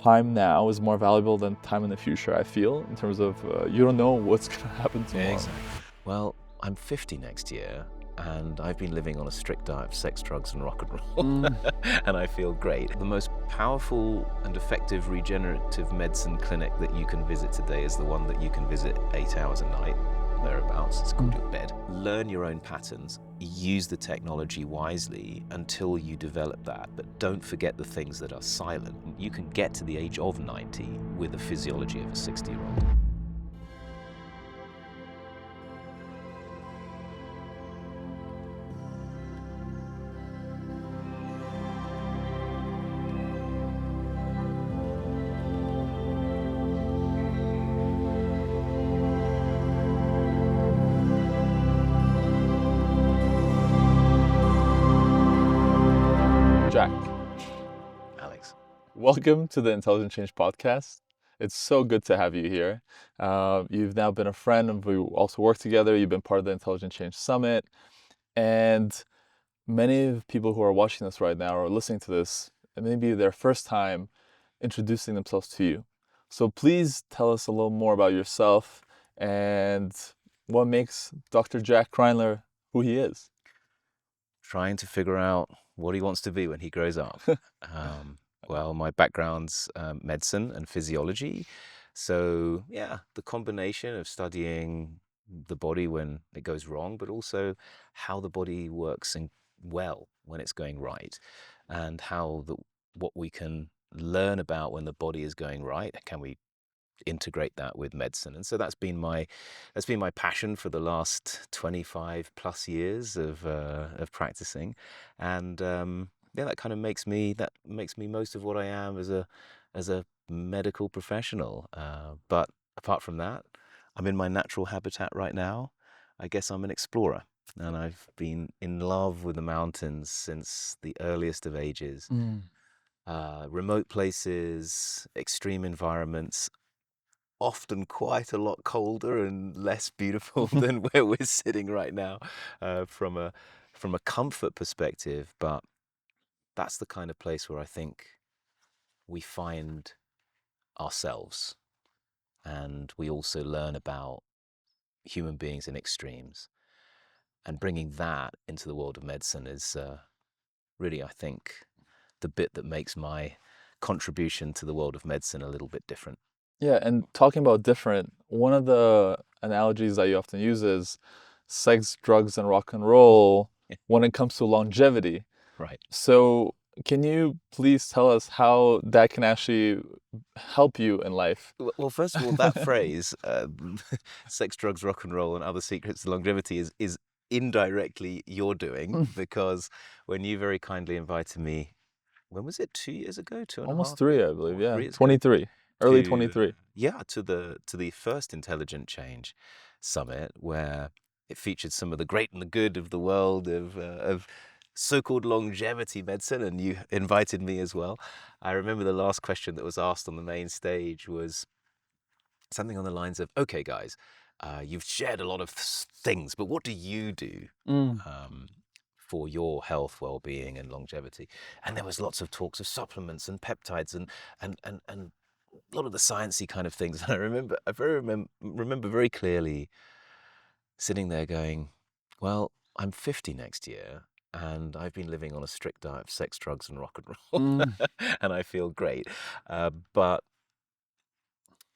time now is more valuable than time in the future, I feel, in terms of you don't know what's going to happen tomorrow. Exactly. Well, I'm 50 next year, and I've been living on a strict diet of sex, drugs, and rock and roll, and I feel great. The most powerful and effective regenerative medicine clinic that you can visit today is the one that you can visit 8 hours a night, thereabouts. It's called your bed. Learn your own patterns, use the technology wisely until you develop that, but don't forget the things that are silent. You can get to the age of 90 with the physiology of a 60-year-old. Jack, Alex. welcome to the Intelligent Change podcast. It's so good to have you here. You've now been a friend, and we also work together. You've been part of the Intelligent Change Summit. And many of the people who are watching this right now or listening to this, it may be their first time introducing themselves to you. So please tell us a little more about yourself and what makes Dr. Jack Kreindler who he is. Trying to figure out what he wants to be when he grows up. Well, my background's medicine and physiology. So, yeah, the combination of studying the body when it goes wrong, but also how the body works well when it's going right, and what we can learn about when the body is going right. Can we integrate that with medicine? And so that's been my passion for the last 25 plus years of practicing, and yeah, that kind of makes me most of what I am as a medical professional. But apart from that, I'm in my natural habitat right now. I guess I'm an explorer, and I've been in love with the mountains since the earliest of ages. Remote places, extreme environments, often quite a lot colder and less beautiful than where we're sitting right now, from a comfort perspective. But that's the kind of place where I think we find ourselves, and we also learn about human beings in extremes. And bringing that into the world of medicine is really, I think, the bit that makes my contribution to the world of medicine a little bit different. Yeah, and talking about different, one of the analogies that you often use is sex, drugs, and rock and roll when it comes to longevity. Right. So can you please tell us how that can actually help you in life? Well, first of all, that phrase, sex, drugs, rock and roll, and other secrets to longevity is indirectly your doing, because when you very kindly invited me, when was it? 2 years ago, two and a Almost half, 3, I believe. or Yeah, 3 years ago, 23, early to 23. to the first Intelligent Change Summit, where it featured some of the great and the good of the world of so-called longevity medicine, and you invited me as well. I remember the last question that was asked on the main stage was something on the lines of, "Okay, guys, you've shared a lot of things, but what do you do for your health, well-being, and longevity?" And there was lots of talks of supplements and peptides and a lot of the sciencey kind of things. And remember very clearly sitting there going, "Well, I'm 50 next year, and I've been living on a strict diet of sex, drugs, and rock and roll, and I feel great." But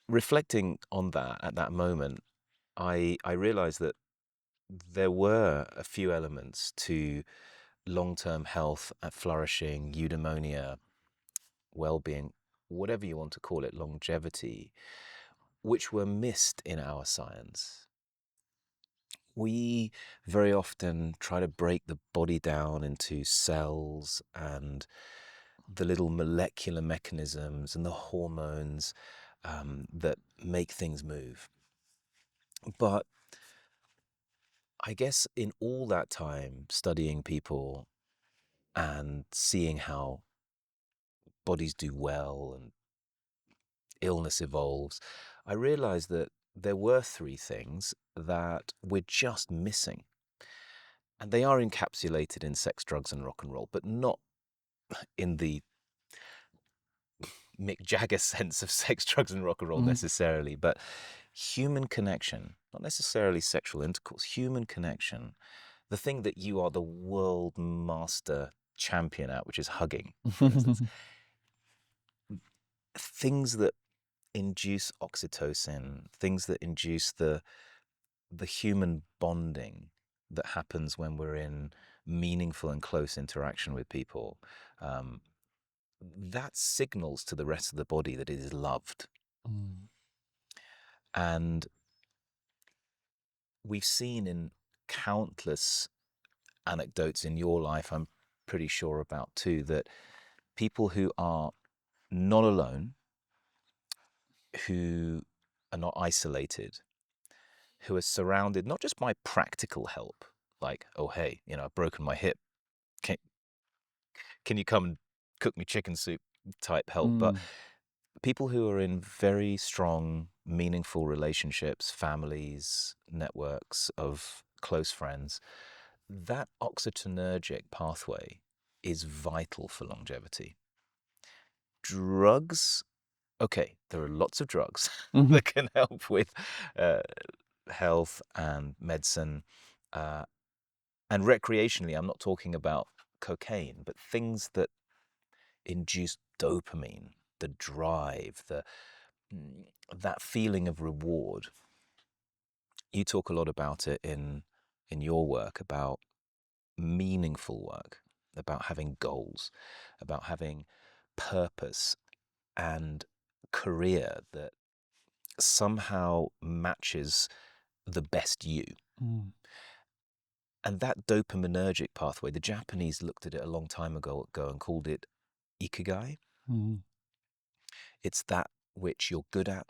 reflecting on that at that moment, I realized that there were a few elements to long-term health, flourishing, eudaimonia, well-being, whatever you want to call it, longevity, which were missed in our science. We very often try to break the body down into cells and the little molecular mechanisms and the hormones that make things move. But I guess in all that time studying people and seeing how bodies do well and illness evolves, I realized that there were 3 things that we're just missing. And they are encapsulated in sex, drugs, and rock and roll, but not in the Mick Jagger sense of sex, drugs, and rock and roll Mm-hmm. necessarily, but human connection, not necessarily sexual intercourse, human connection, the thing that you are the world master champion at, which is hugging, for instance, things that induce oxytocin, things that induce the human bonding that happens when we're in meaningful and close interaction with people, that signals to the rest of the body that it is loved. Mm. And we've seen in countless anecdotes in your life, I'm pretty sure about too, that people who are not alone, who are not isolated, who are surrounded not just by practical help, like, oh, hey, I've broken my hip. Can you come and cook me chicken soup type help? But Mm. people who are in very strong, meaningful relationships, families, networks of close friends, that oxytocinergic pathway is vital for longevity. Drugs, okay, there are lots of drugs Mm-hmm. that can help with health and medicine. And recreationally, I'm not talking about cocaine, but things that induce dopamine, the drive, that feeling of reward. You talk a lot about it in your work, about meaningful work, about having goals, about having purpose and career that somehow matches the best you. Mm. And that dopaminergic pathway, the Japanese looked at it a long time ago and called it ikigai. Mm-hmm. It's that which you're good at.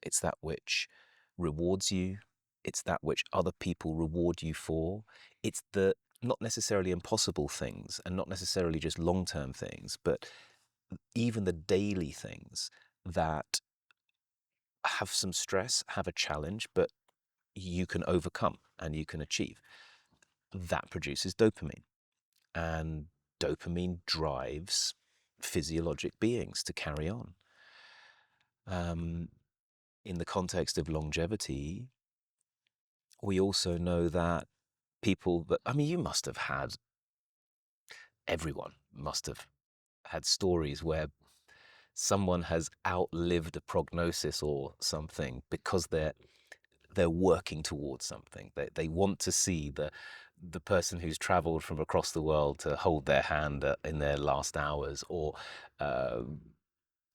It's that which rewards you. It's that which other people reward you for. It's the not necessarily impossible things and not necessarily just long-term things, but even the daily things that have some stress, have a challenge, but you can overcome and you can achieve. That produces dopamine. And dopamine drives physiologic beings to carry on. In the context of longevity, we also know that you must have had, everyone must have had stories where someone has outlived a prognosis or something because they're working towards something. They want to see the person who's traveled from across the world to hold their hand in their last hours, or uh,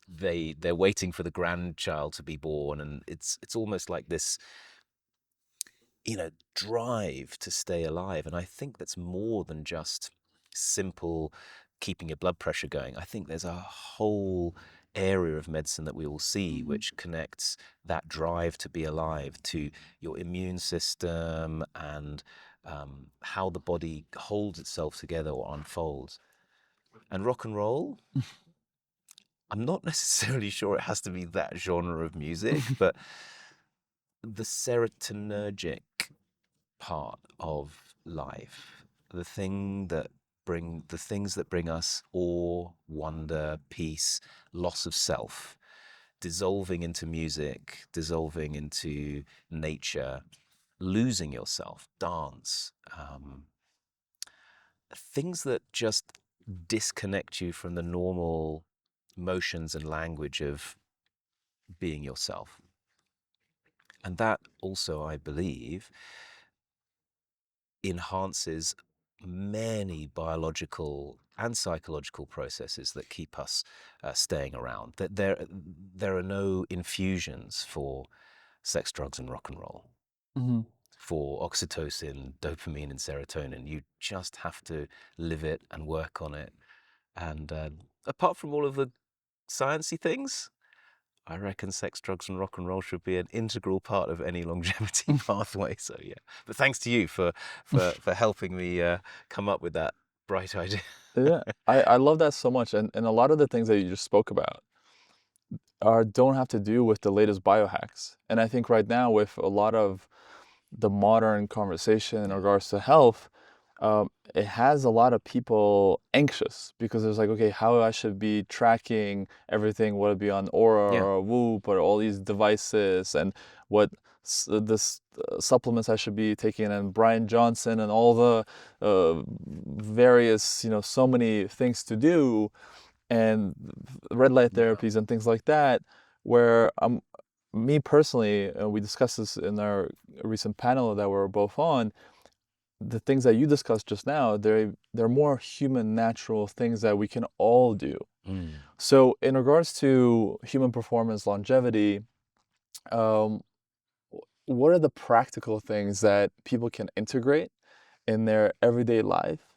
they're waiting for the grandchild to be born, and it's almost like this drive to stay alive. And I think that's more than just simple keeping your blood pressure going. I think there's a whole area of medicine that we all see Mm-hmm. which connects that drive to be alive to your immune system and how the body holds itself together or unfolds. And rock and roll, I'm not necessarily sure it has to be that genre of music, but the serotonergic part of life, the things that bring us awe, wonder, peace, loss of self, dissolving into music, dissolving into nature, losing yourself, dance, things that just disconnect you from the normal motions and language of being yourself. And that also, I believe, enhances many biological and psychological processes that keep us staying around. That there are no infusions for sex, drugs, and rock and roll, Mm-hmm. for oxytocin, dopamine, and serotonin. You just have to live it and work on it. And apart from all of the sciencey things, I reckon sex, drugs, and rock and roll should be an integral part of any longevity pathway. So yeah, but thanks to you for helping me come up with that bright idea. Yeah, I love that so much, and a lot of the things that you just spoke about don't have to do with the latest biohacks. And I think right now with a lot of the modern conversation in Yeah, regards to health, it has a lot of people anxious because it's like, okay, how I should be tracking everything, would it be on Aura Yeah. or Whoop or all these devices, and what this supplements I should be taking, and Brian Johnson and all the various, so many things to do, and red light Yeah. therapies and things like that, where me personally, we discussed this in our recent panel that we're both on, the things that you discussed just now, they're more human, natural things that we can all do. Mm. So, in regards to human performance longevity, um, what are the practical things that people can integrate in their everyday life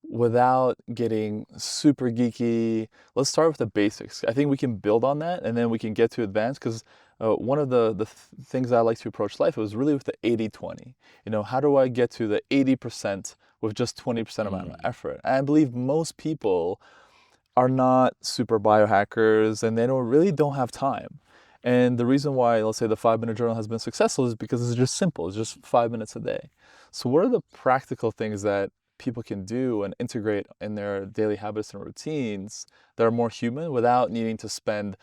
without getting super geeky? Let's start with the basics. I think we can build on that and then we can get to advanced, because one of the things I like to approach life was really with the 80-20. How do I get to the 80% with just 20% amount of Mm. effort? And I believe most people are not super biohackers and they don't have time. And the reason why, let's say, the 5 Minute Journal has been successful is because it's just simple. It's just 5 minutes a day. So what are the practical things that people can do and integrate in their daily habits and routines that are more human without needing to spend,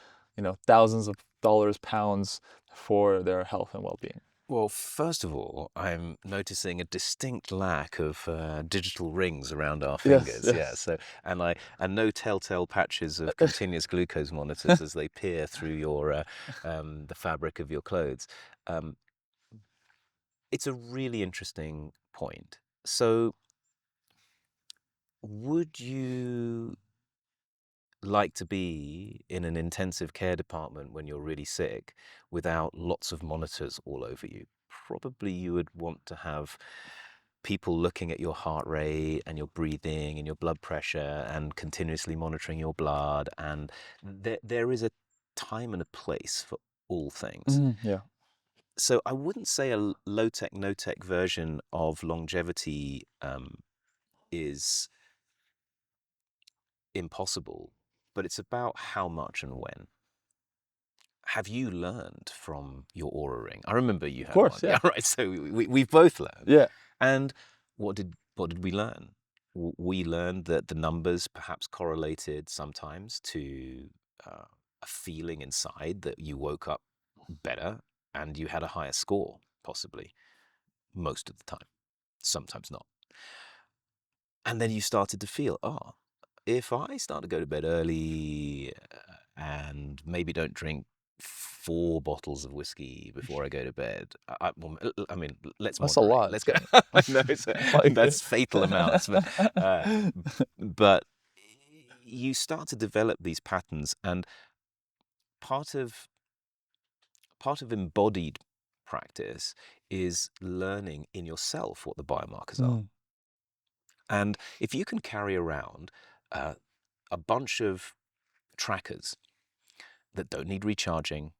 thousands of dollars, pounds for their health and well-being? Well, first of all, I'm noticing a distinct lack of digital rings around our Yes, fingers. Yeah, yes. so and no telltale patches of continuous glucose monitors as they peer through your the fabric of your clothes. Um, it's a really interesting point. So, would you like to be in an intensive care department when you're really sick without lots of monitors all over you? Probably you would want to have people looking at your heart rate and your breathing and your blood pressure and continuously monitoring your blood. And there is a time and a place for all things. Yeah. So I wouldn't say a low tech, no tech version of longevity is impossible, but it's about how much and when. Have you learned from your Aura ring? I remember you Of had course, one. yeah. Yeah, right. So we've both learned. Yeah. And what did we learn? We learned that the numbers perhaps correlated sometimes to a feeling inside that you woke up better and you had a higher score, possibly, most of the time, sometimes not. And then you started to feel, oh, if I start to go to bed early and maybe don't drink 4 bottles of whiskey before I go to bed, I mean, let's That's a moderate. lot. Let's go. I know Like, that's fatal amounts, but you start to develop these patterns, and part of part of embodied practice is learning in yourself what the biomarkers are. mm, And if you can carry around uh, a bunch of trackers that don't need recharging,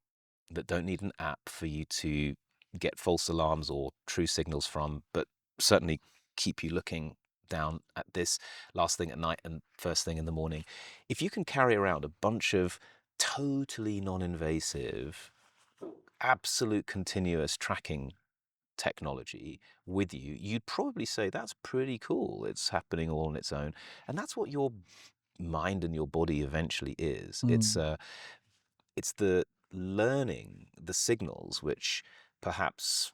that don't need an app for you to get false alarms or true signals from, but certainly keep you looking down at this last thing at night and first thing in the morning. If you can carry around a bunch of totally non-invasive, absolute continuous tracking technology with you, you'd probably say that's pretty cool. It's happening all on its own. And that's what your mind and your body eventually is. mm, It's the learning the signals which perhaps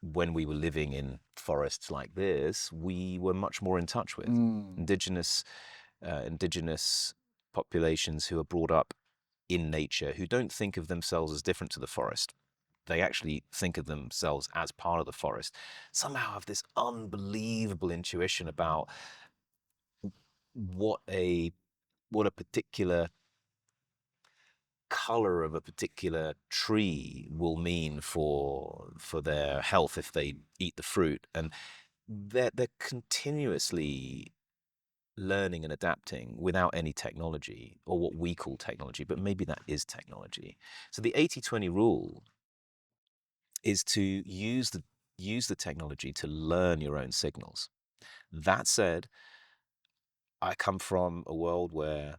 when we were living in forests like this, we were much more in touch with. mm, Indigenous populations who are brought up in nature, who don't think of themselves as different to the forest. They actually think of themselves as part of the forest. Somehow have this unbelievable intuition about what a what a particular color of a particular tree will mean for their health if they eat the fruit, and they're continuously learning and adapting without any technology or what we call technology, but maybe that is technology. So the 80-20 rule is to use the technology to learn your own signals. That said, I come from a world where,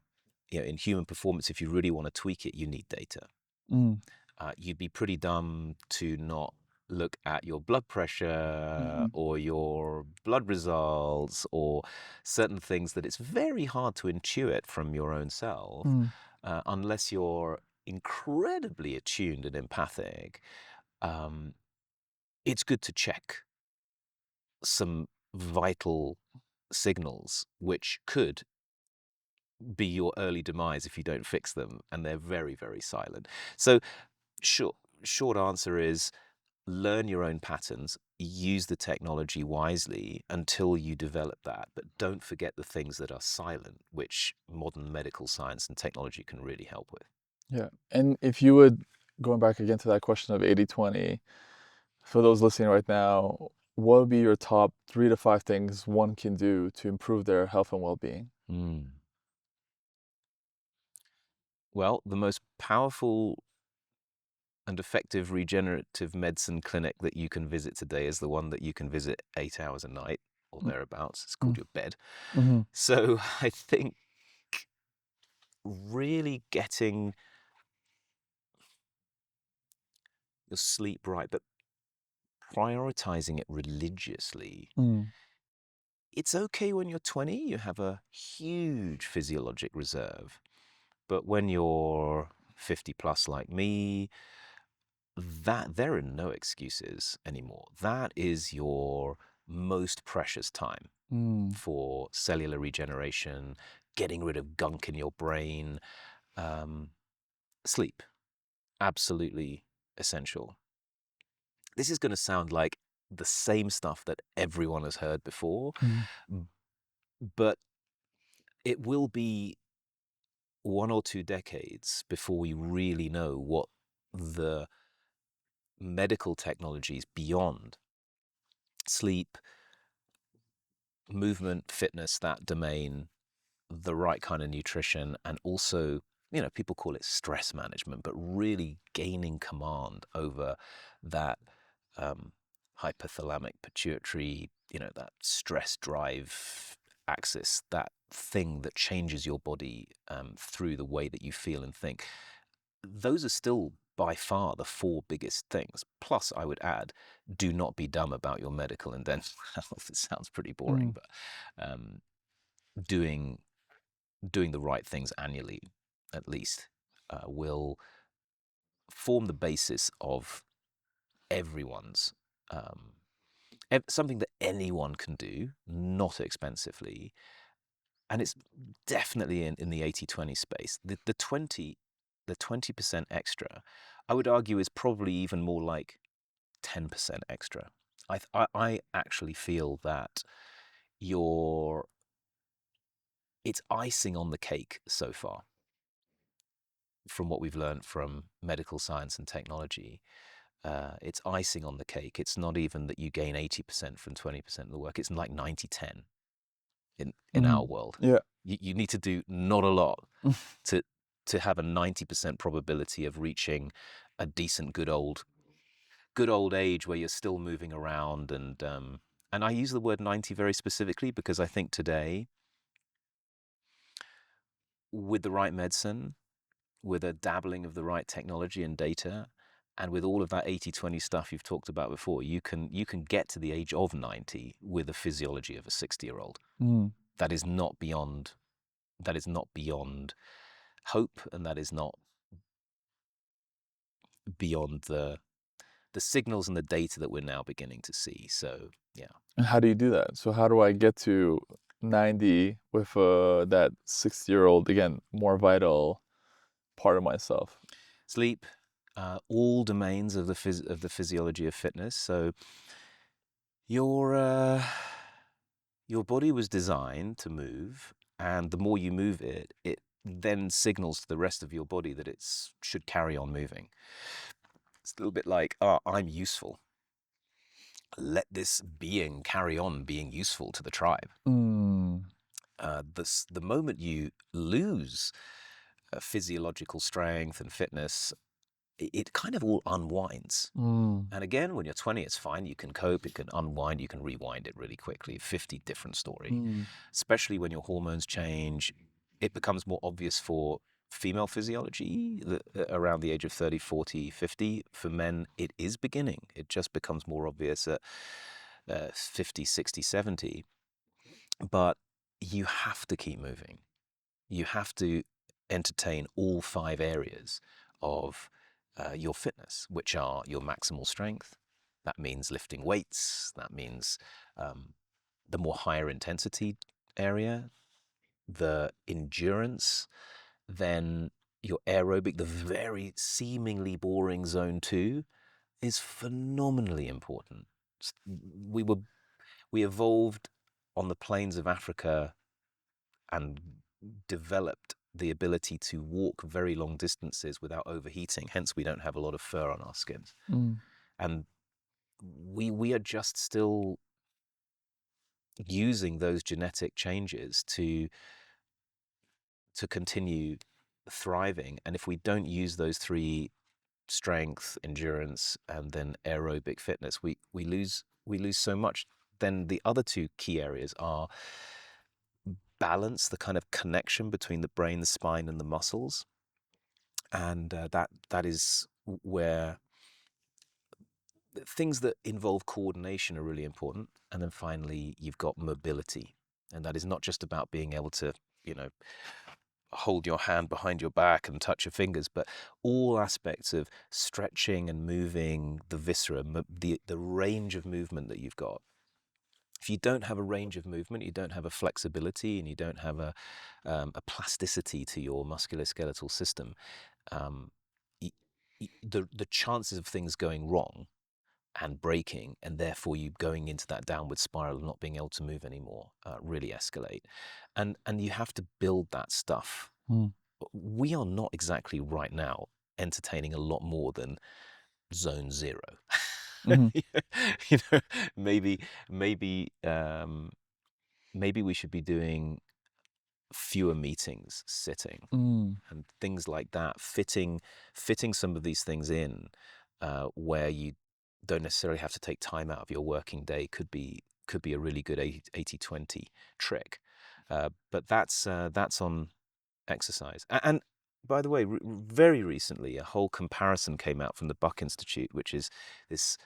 in human performance, if you really want to tweak it, you need data. mm, You'd be pretty dumb to not look at your blood pressure Mm-hmm. or your blood results or certain things that it's very hard to intuit from your own self unless you're incredibly attuned and empathic. It's good to check some vital signals which could be your early demise if you don't fix them, and they're very, very silent. So short answer is learn your own patterns, use the technology wisely until you develop that, but don't forget the things that are silent, which modern medical science and technology can really help with. Yeah. And if you would, going back again to that question of 80/20, for those listening right now, what would be your top 3 to 5 things one can do to improve their health and well-being? Well, the most powerful and effective regenerative medicine clinic that you can visit today is the one that you can visit 8 hours a night or thereabouts. It's called your bed. Mm-hmm. So I think really getting your sleep right, but prioritizing it religiously. Mm. It's okay when you're 20, you have a huge physiologic reserve. But when you're 50 plus like me, that there are no excuses anymore. That is your most precious time Mm. for cellular regeneration, getting rid of gunk in your brain. Sleep, absolutely essential. This is going to sound like the same stuff that everyone has heard before, Mm. but it will be 1 or 2 decades before we really know what the medical technologies beyond sleep, movement, fitness, that domain, the right kind of nutrition, and also, people call it stress management, but really gaining command over that hypothalamic pituitary, that stress drive axis, that thing that changes your body through the way that you feel and think. Those are still by far the 4 biggest things. Plus, I would add, do not be dumb about your medical and dental health. It sounds pretty boring, Mm. but um, doing the right things annually, at least, will form the basis of everyone's something that anyone can do, not expensively, and it's definitely in the 80/20 space. The 20% extra, I would argue, is probably even more like 10% extra. I actually feel that it's icing on the cake so far from what we've learned from medical science and technology. It's icing on the cake. It's not even that you gain 80% from 20% of the work. It's like 90/10 in our Mm. world. Yeah. You need to do not a lot to have a 90% probability of reaching a decent good old age where you're still moving around. And I use the word 90 very specifically because I think today, with the right medicine, with a dabbling of the right technology and data, and with all of that 80/20 stuff you've talked about before, you can get to the age of 90 with the physiology of a 60-year-old. Mm. That is not beyond hope, and that is not beyond the signals and the data that we're now beginning to see. So yeah. And how do you do that? So how do I get to 90 with that 60-year-old, again, more vital part of myself? Sleep, all domains of the physiology of fitness. So your body was designed to move, and the more you move it, it then signals to the rest of your body that it should carry on moving. It's a little bit like, I'm useful. Let this being carry on being useful to the tribe. Mm. The moment you lose physiological strength and fitness, it kind of all unwinds. Mm. And again, when you're 20, it's fine. You can cope, you can unwind, you can rewind it really quickly. 50 different story. Mm. Especially when your hormones change, it becomes more obvious for female physiology, around the age of 30, 40, 50. For men, it is beginning. It just becomes more obvious at 50, 60, 70. But you have to keep moving. You have to entertain all 5 areas of your fitness, which are your maximal strength. That means lifting weights. That means the more higher intensity area, the endurance, then your aerobic, the very seemingly boring zone 2 is phenomenally important. We were we evolved on the plains of Africa and developed the ability to walk very long distances without overheating. Hence, we don't have a lot of fur on our skins. Mm. And we are just still using those genetic changes to continue thriving. And if we don't use those 3, strength, endurance, and then aerobic fitness, we lose so much. Then the other 2 key areas are balance, the kind of connection between the brain, the spine, and the muscles. And that is where things that involve coordination are really important. And then finally, you've got mobility. And that is not just about being able to, hold your hand behind your back and touch your fingers, but all aspects of stretching and moving the viscera, the range of movement that you've got. If you don't have a range of movement, you don't have a flexibility, and you don't have a plasticity to your musculoskeletal system, um, the chances of things going wrong and breaking, and therefore you going into that downward spiral of not being able to move anymore, really escalate. And you have to build that stuff. Mm. We are not exactly right now entertaining a lot more than zone 0. Mhm. You know, maybe maybe we should be doing fewer meetings, sitting, Mm. and things like that. Fitting some of these things in, where you don't necessarily have to take time out of your working day could be a really good 80-20 trick. But that's on exercise. And by the way, very recently, a whole comparison came out from the Buck Institute, which is this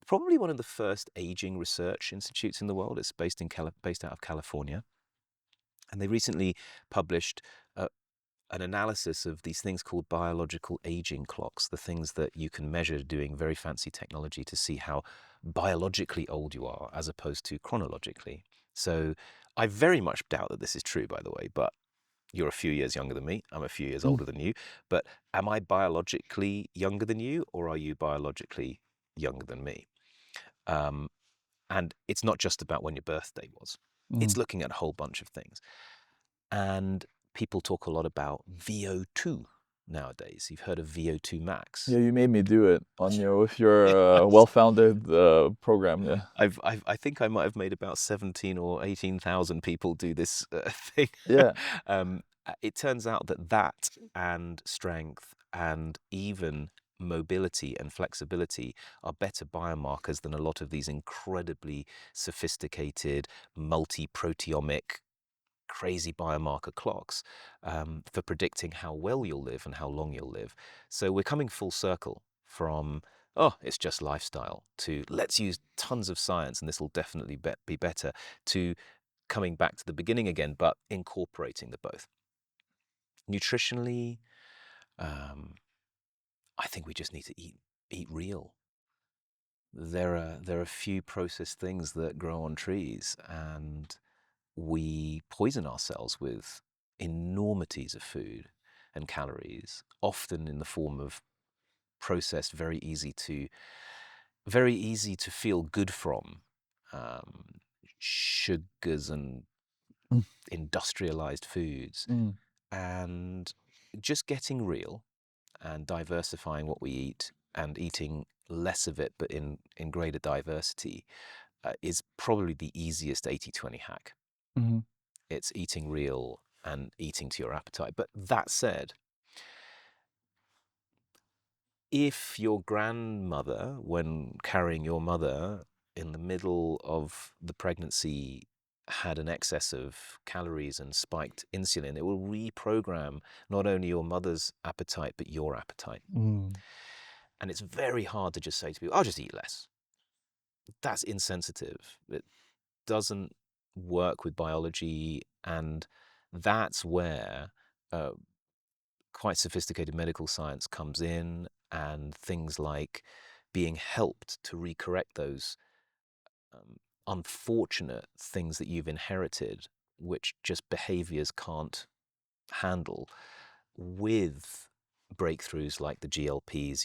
probably one of the first aging research institutes in the world. It's based out of California, and they recently published an analysis of these things called biological aging clocks, the things that you can measure doing very fancy technology to see how biologically old you are as opposed to chronologically. So I very much doubt that this is true, by the way, but you're a few years younger than me. I'm a few years Mm. older than you. But am I biologically younger than you, or are you biologically younger than me? Um, and it's not just about when your birthday was. It's Mm. looking at a whole bunch of things. And people talk a lot about VO2 nowadays. You've heard of VO2 max. Yeah, you made me do it on with your Yes. well-founded program. Yeah. I think I might have made about 17 or 18,000 people do this thing. Yeah. It turns out that and strength and even mobility and flexibility are better biomarkers than a lot of these incredibly sophisticated multi-proteomic crazy biomarker clocks, for predicting how well you'll live and how long you'll live. So we're coming full circle from, oh, it's just lifestyle, to let's use tons of science and this will definitely be better, to coming back to the beginning again, but incorporating the both. Nutritionally, um, I think we just need to eat real. There are few processed things that grow on trees, and we poison ourselves with enormities of food and calories, often in the form of processed, very easy to feel good from, sugars and Mm. industrialized foods. Mm. And just getting real and diversifying what we eat and eating less of it but in greater diversity, is probably the easiest 80-20 hack. Mhm. It's eating real and eating to your appetite. But that said, if your grandmother, when carrying your mother in the middle of the pregnancy, had an excess of calories and spiked insulin, it will reprogram not only your mother's appetite, but your appetite. Mm. And it's very hard to just say to people, I'll just eat less. That's insensitive. It doesn't work with biology. And that's where quite sophisticated medical science comes in, and things like being helped to recorrect those unfortunate things that you've inherited, which just behaviors can't handle, with breakthroughs like the GLPs,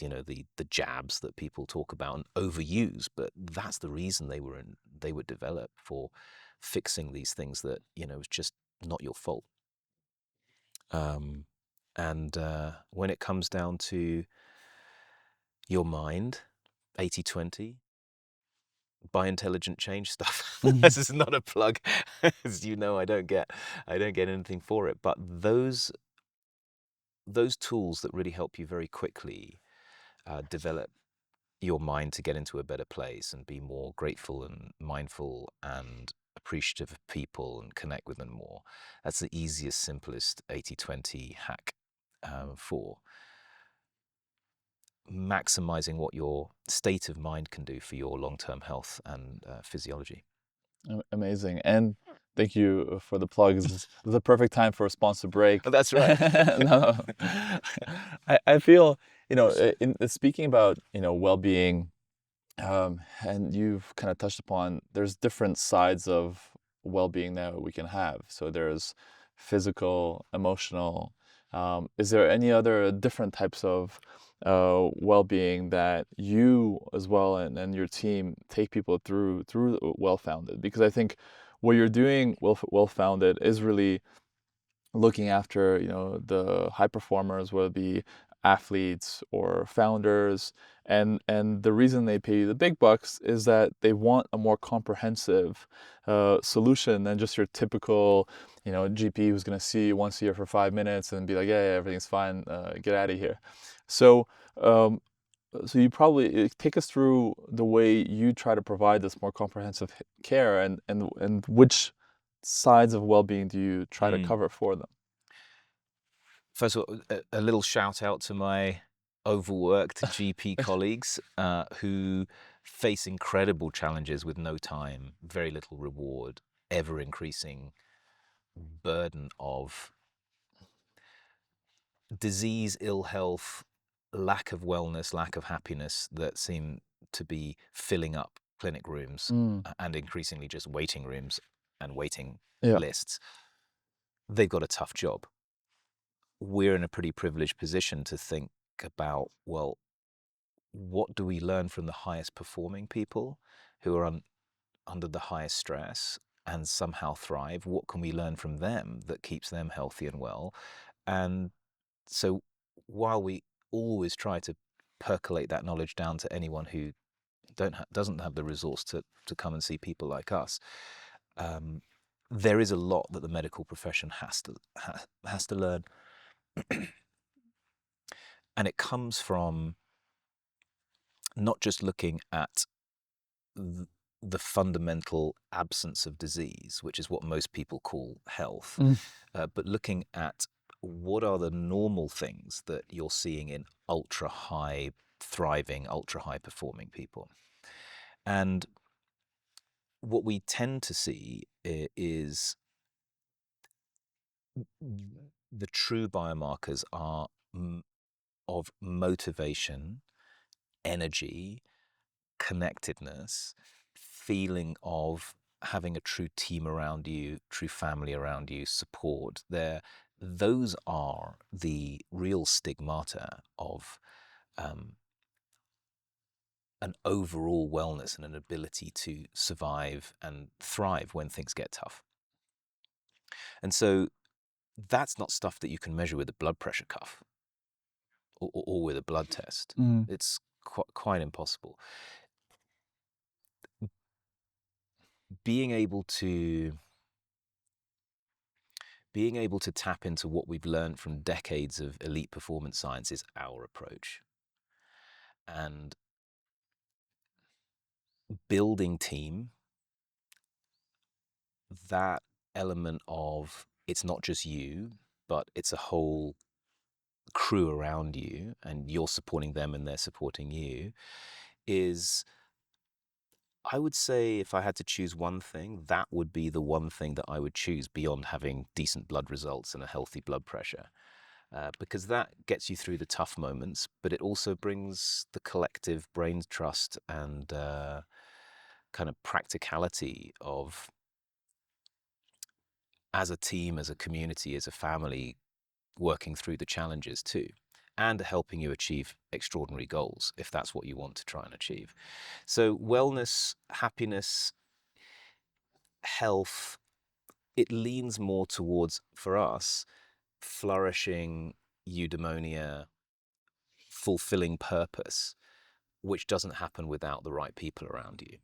the jabs that people talk about and overuse, but that's the reason they were developed, for fixing these things that, was just not your fault. And when it comes down to your mind, 80/20, by intelligent change stuff. This is not a plug, as you know. I don't get anything for it. But those tools that really help you very quickly develop your mind to get into a better place and be more grateful and mindful and appreciative of people and connect with them more. That's the easiest, simplest 80/20 hack for maximizing what your state of mind can do for your long-term health and physiology. Amazing. And thank you for the plug. This is the perfect time for a sponsor break. Oh, that's right. No. I feel, in speaking about, well-being, and you've kind of touched upon, there's different sides of well-being that we can have. So there's physical, emotional. Is there any other different types of well-being that you as well and your team take people through well-founded? Because I think what you're doing well-founded is really looking after, the high performers, whether it be athletes or founders, and the reason they pay you the big bucks is that they want a more comprehensive solution than just your typical, GP who's going to see you once a year for 5 minutes and be like, yeah, everything's fine, get out of here. So um, so you probably take us through the way you try to provide this more comprehensive care, and which sides of well-being do you try to cover for them? First of all, a little shout out to my overworked GP colleagues who face incredible challenges with no time, very little reward, ever increasing burden of disease, ill health, lack of wellness, lack of happiness that seem to be filling up clinic rooms Mm, and increasingly just waiting rooms and waiting yeah. lists. They've got a tough job. We're in a pretty privileged position to think about, well, what do we learn from the highest performing people who are under the highest stress and somehow thrive? What can we learn from them that keeps them healthy and well? And so while we always try to percolate that knowledge down to anyone who doesn't have the resource to come and see people like us, there is a lot that the medical profession has to learn, and it comes from not just looking at the fundamental absence of disease, which is what most people call health, Mm, but looking at what are the normal things that you're seeing in ultra high thriving, ultra high performing people. And what we tend to see is the true biomarkers are of motivation, energy, connectedness, feeling of having a true team around you, true family around you, support there. Those are the real stigmata of an overall wellness and an ability to survive and thrive when things get tough. And so that's not stuff that you can measure with a blood pressure cuff or with a blood test. mm, It's quite impossible. Being able to tap into what we've learned from decades of elite performance science is our approach. And building team that element of it's not just you, but it's a whole crew around you, and you're supporting them and they're supporting you, is, I would say, if I had to choose one thing, that would be the one thing that I would choose beyond having decent blood results and a healthy blood pressure. Because that gets you through the tough moments, but it also brings the collective brain trust and kind of practicality of, as a team, as a community, as a family, working through the challenges too, and helping you achieve extraordinary goals if that's what you want to try and achieve. So wellness, happiness, health, it leans more towards, for us, flourishing, eudaimonia, fulfilling purpose, which doesn't happen without the right people around you.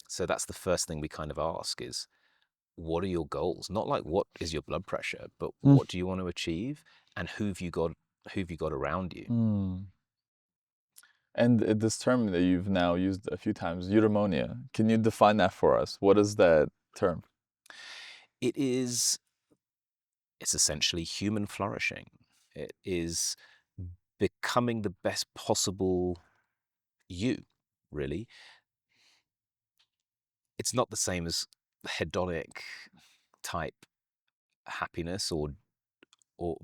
So that's the first thing we kind of ask is, what are your goals? Not like what is your blood pressure, but Mm. what do you want to achieve, and who've you got around you? Mm. And this term that you've now used a few times, eudaimonia, can you define that for us? What is that term? It's essentially human flourishing. It is becoming the best possible you, really. It's not the same as hedonic type happiness or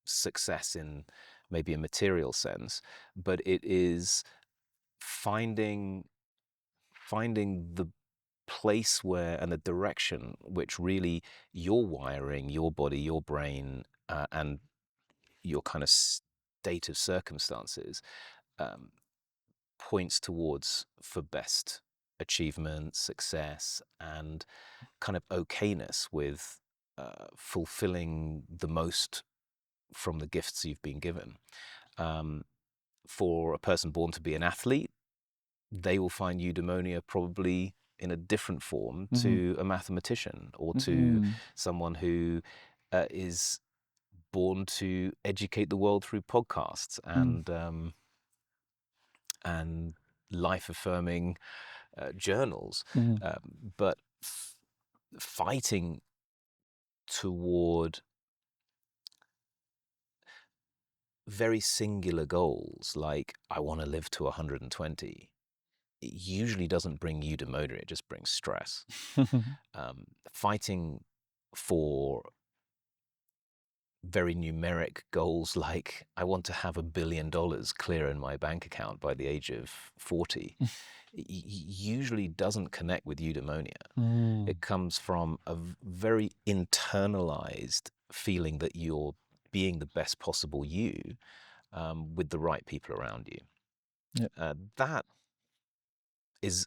success in maybe a material sense, but it is finding the place where, and the direction which really your wiring, your body, your brain, and your kind of state of circumstances um, points towards for best achievement, success, and kind of okayness with fulfilling the most from the gifts you've been given. Um, for a person born to be an athlete, they will find eudaimonia probably in a different form Mm-hmm. to a mathematician or to Mm-hmm. someone who is born to educate the world through podcasts and life-affirming journals. Mm-hmm. But fighting toward very singular goals, like I want to live to 120, it usually doesn't bring eudaimonia, it just brings stress. Fighting for very numeric goals like I want to have $1 billion clear in my bank account by the age of 40 usually doesn't connect with eudaimonia. Mm. It comes from a very internalized feeling that you're being the best possible you with the right people around you. Yeah. That is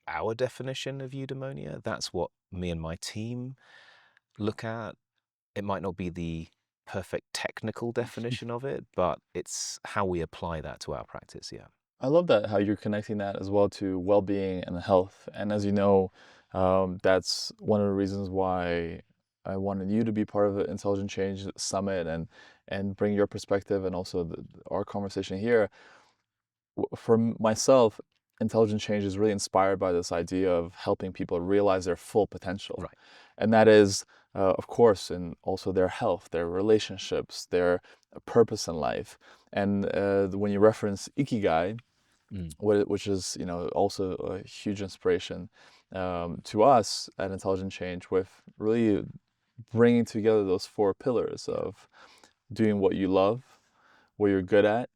our definition of eudaimonia. That's what me and my team look at. It might not be the perfect technical definition of it, but it's how we apply that to our practice. Yeah. I love that how you're connecting that as well to well-being and health. And as you know, that's one of the reasons why I wanted you to be part of the Intelligent Change Summit and bring your perspective and also our conversation here. For myself, Intelligent Change is really inspired by this idea of helping people realize their full potential. Right. And that is, of course, in also their health, their relationships, their purpose in life. And when you reference ikigai, Mm. which is also a huge inspiration to us at Intelligent Change, with really bringing together those four pillars Yeah. of doing what you love, what you're good at,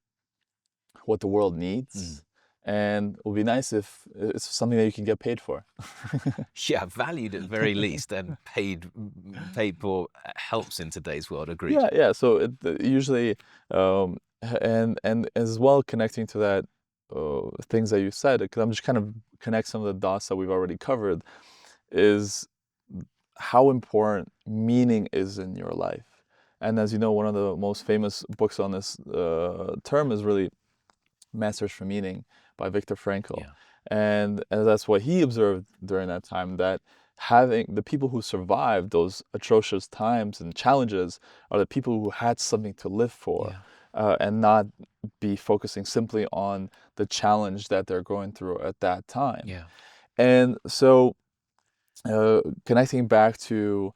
what the world Mm. needs, and it would be nice if it's something that you can get paid for. Yeah, valued at very least, and paid for helps in today's world. Agreed. Yeah. So usually, and as well connecting to that things that you said, because I'm just kind of connect some of the dots that we've already covered, is how important meaning is in your life. And as you know, one of the most famous books on this term is really Masters for Meaning by Viktor Frankl. Yeah. And that's what he observed during that time, that having the people who survived those atrocious times and challenges are the people who had something to live for, Yeah. and not be focusing simply on the challenge that they're going through at that time. Yeah. And so connecting back to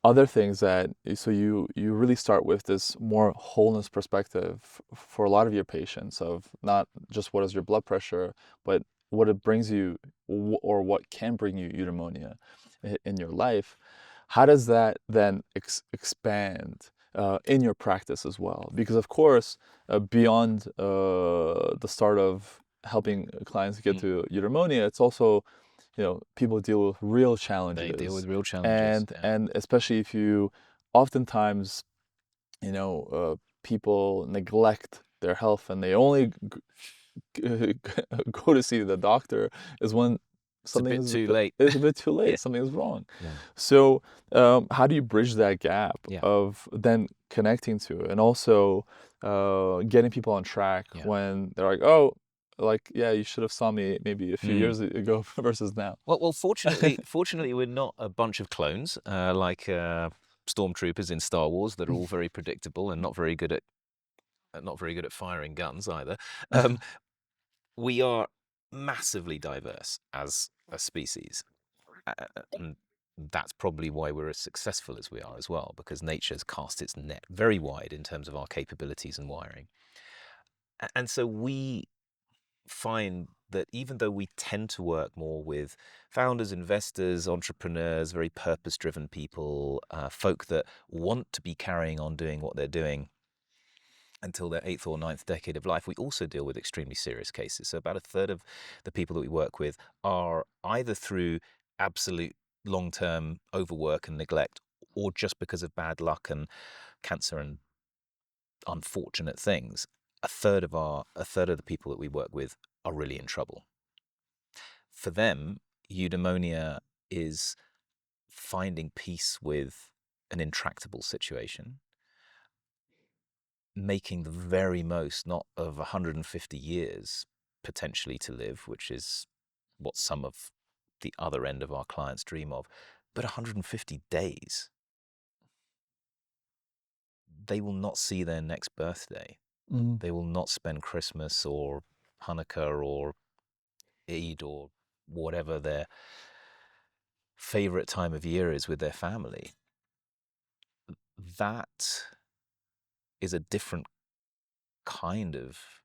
other things that so you really start with this more wholeness perspective for a lot of your patients of not just what is your blood pressure, but what it brings you or what can bring you eudaimonia in your life. How does that then expand in your practice as well? Because of course, beyond the start of helping clients get Mm. to eudaimonia, it's also people deal with real They deal challenges, with real challenges. and Yeah. and especially if you oftentimes people neglect their health and they only go to see the doctor is when It's a something bit is too late. is a bit too Yeah. late, something is wrong. Yeah. So how do you bridge that gap Yeah. of then connecting to it and also getting people on track Yeah. when they're like, oh, like, yeah, you should have saw me maybe a few Mm. years ago versus now. Well, fortunately, we're not a bunch of clones like stormtroopers in Star Wars that are all very predictable and not very good at firing guns either. Um, we are massively diverse as a species, and that's probably why we're as successful as we are as well, because nature's cast its net very wide in terms of our capabilities and wiring. And so we find that even though we tend to work more with founders, investors, entrepreneurs, very purpose-driven people, folk that want to be carrying on doing what they're doing until their 8th or 9th decade of life, we also deal with extremely serious cases. So about a third of the people that we work with are either through absolute long-term overwork and neglect, or just because of bad luck and cancer and unfortunate things. A third of the people that we work with are really in trouble. For them, eudaimonia is finding peace with an intractable situation, making the very most, not of 150 years potentially to live, which is what some of the other end of our clients dream of, but 150 days. They will not see their next birthday. Mhm. They will not spend Christmas or Hanukkah or Eid or whatever their favorite time of year is with their family. That is a different kind of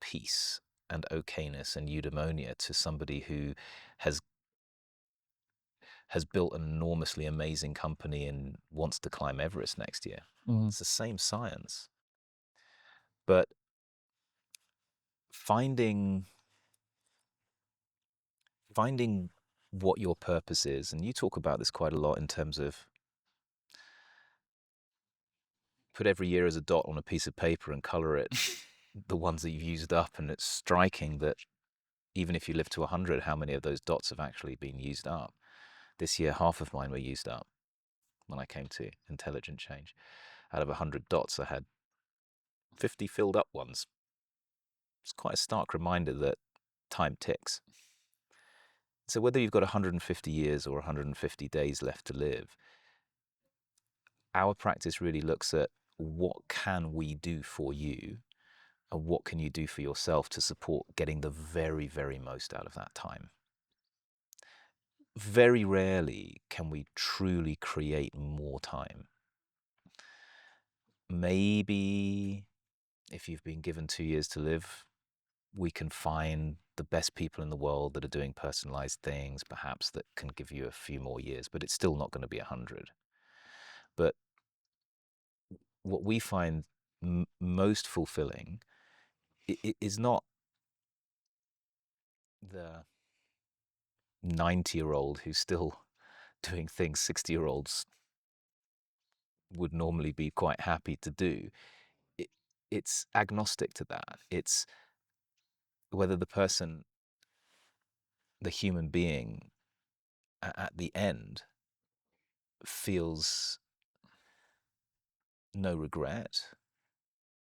peace and okayness and eudaimonia to somebody who has built an enormously amazing company and wants to climb Everest next year. Mhm. It's the same science. But finding what your purpose is, and you talk about this quite a lot in terms of put every year as a dot on a piece of paper and color it the ones that you've used up, and it's striking that even if you live to 100, how many of those dots have actually been used up? This year, half of mine were used up when I came to intelligent change. Out of 100 dots, I had 50 filled up ones. It's quite a stark reminder that time ticks. So whether you've got 150 years or 150 days left to live, our practice really looks at what can we do for you and what can you do for yourself to support getting the very, very most out of that time. Very rarely can we truly create more time. Maybe if you've been given 2 years to live, we can find the best people in the world that are doing personalized things, perhaps, that can give you a few more years, but it's still not going to be 100. But what we find most fulfilling is not the 90-year-old who's still doing things 60-year-olds would normally be quite happy to do. It, it's agnostic to that. It's whether the person, the human being at the end, feels no regret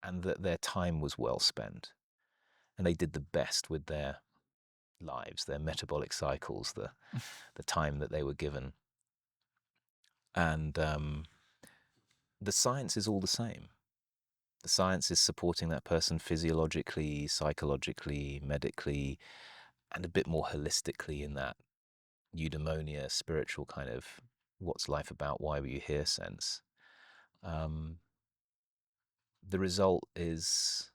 and that their time was well spent and they did the best with their lives, their metabolic cycles, the time that they were given. And the science is all the same. The science is supporting that person physiologically, psychologically, medically, and a bit more holistically in that eudaimonia, spiritual kind of what's life about, why were you here sense, um, the result is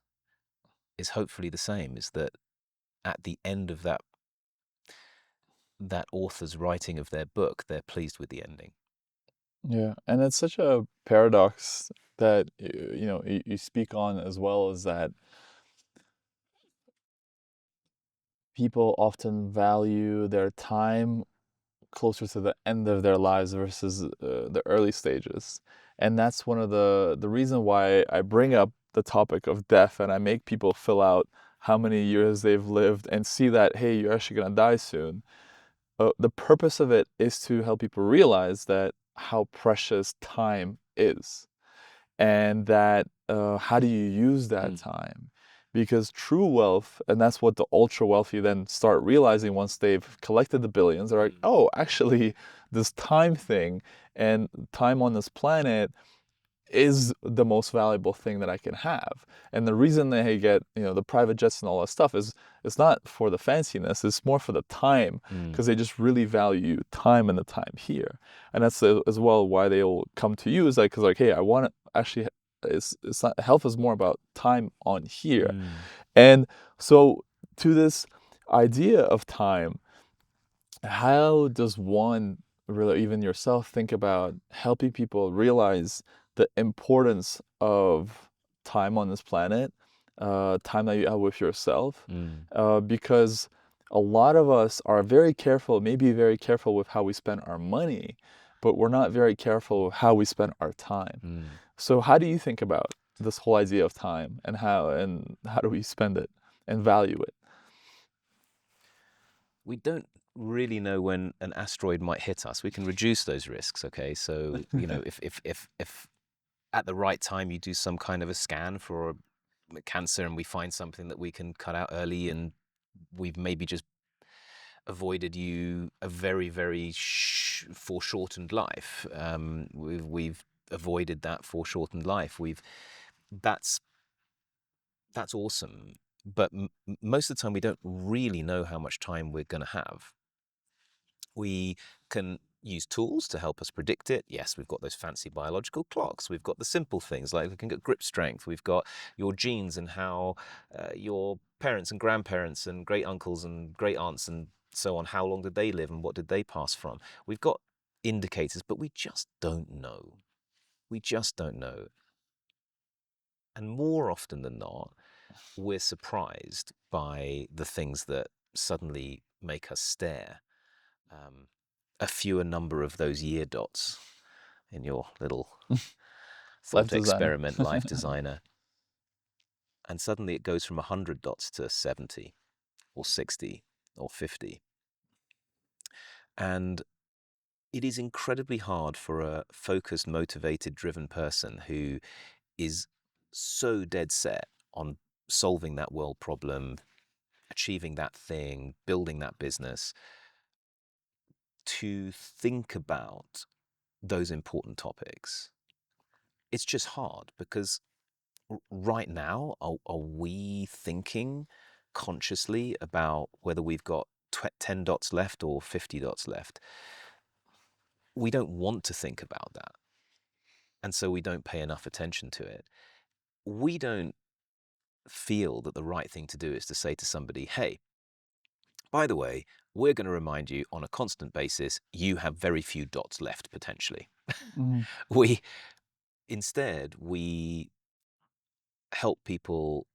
hopefully the same, is that at the end of that author's writing of their book, they're pleased with the ending. Yeah, and it's such a paradox that you speak on, as well as that people often value their time closer to the end of their lives versus the early stages. And that's one of the reason why I bring up the topic of death, and I make people fill out how many years they've lived and see that, hey, you're actually going to die soon. The purpose of it is to help people realize that how precious time is, and that how do you use that Mm. time? Because true wealth, and that's what the ultra wealthy then start realizing once they've collected the billions, they're like, oh, actually, this time thing and time on this planet is the most valuable thing that I can have. And the reason they get, the private jets and all that stuff is it's not for the fanciness, it's more for the time, Mm. because they just really value time and the time here. And that's as well why they'll come to you, is like, because like, hey, I want to actually, it's not, health is more about time on here. Mm. And so to this idea of time, how does one, really, even yourself, think about helping people realize the importance of time on this planet, time that you have with yourself? Mm. Because a lot of us are very careful, maybe very careful with how we spend our money, but we're not very careful with how we spend our time. Mm. So how do you think about this whole idea of time, and how do we spend it and value it? We don't really know when an asteroid might hit us. We can reduce those risks, okay? So, if at the right time you do some kind of a scan for cancer and we find something that we can cut out early, and we've maybe just avoided you a very, very foreshortened life. We've avoided that foreshortened life. That's that's awesome. But most of the time, we don't really know how much time we're going to have. We can use tools to help us predict it. Yes, we've got those fancy biological clocks. We've got the simple things, like we can get grip strength. We've got your genes and how your parents and grandparents and great uncles and great aunts and so on, how long did they live and what did they pass from? We've got indicators, but we just don't know. We just don't know. And more often than not, we're surprised by the things that suddenly make us stare. A fewer number of those year dots in your little Life thought designer. experiment, life designer. And suddenly it goes from 100 dots to 70 or 60 or 50. And it is incredibly hard for a focused, motivated, driven person who is so dead set on solving that world problem, achieving that thing, building that business, to think about those important topics. It's just hard because right now, are we thinking consciously about whether we've got 10 dots left or 50 dots left? We don't want to think about that. And so we don't pay enough attention to it. We don't feel that the right thing to do is to say to somebody, hey, by the way, we're going to remind you on a constant basis, you have very few dots left potentially. Mhm. We instead, we help people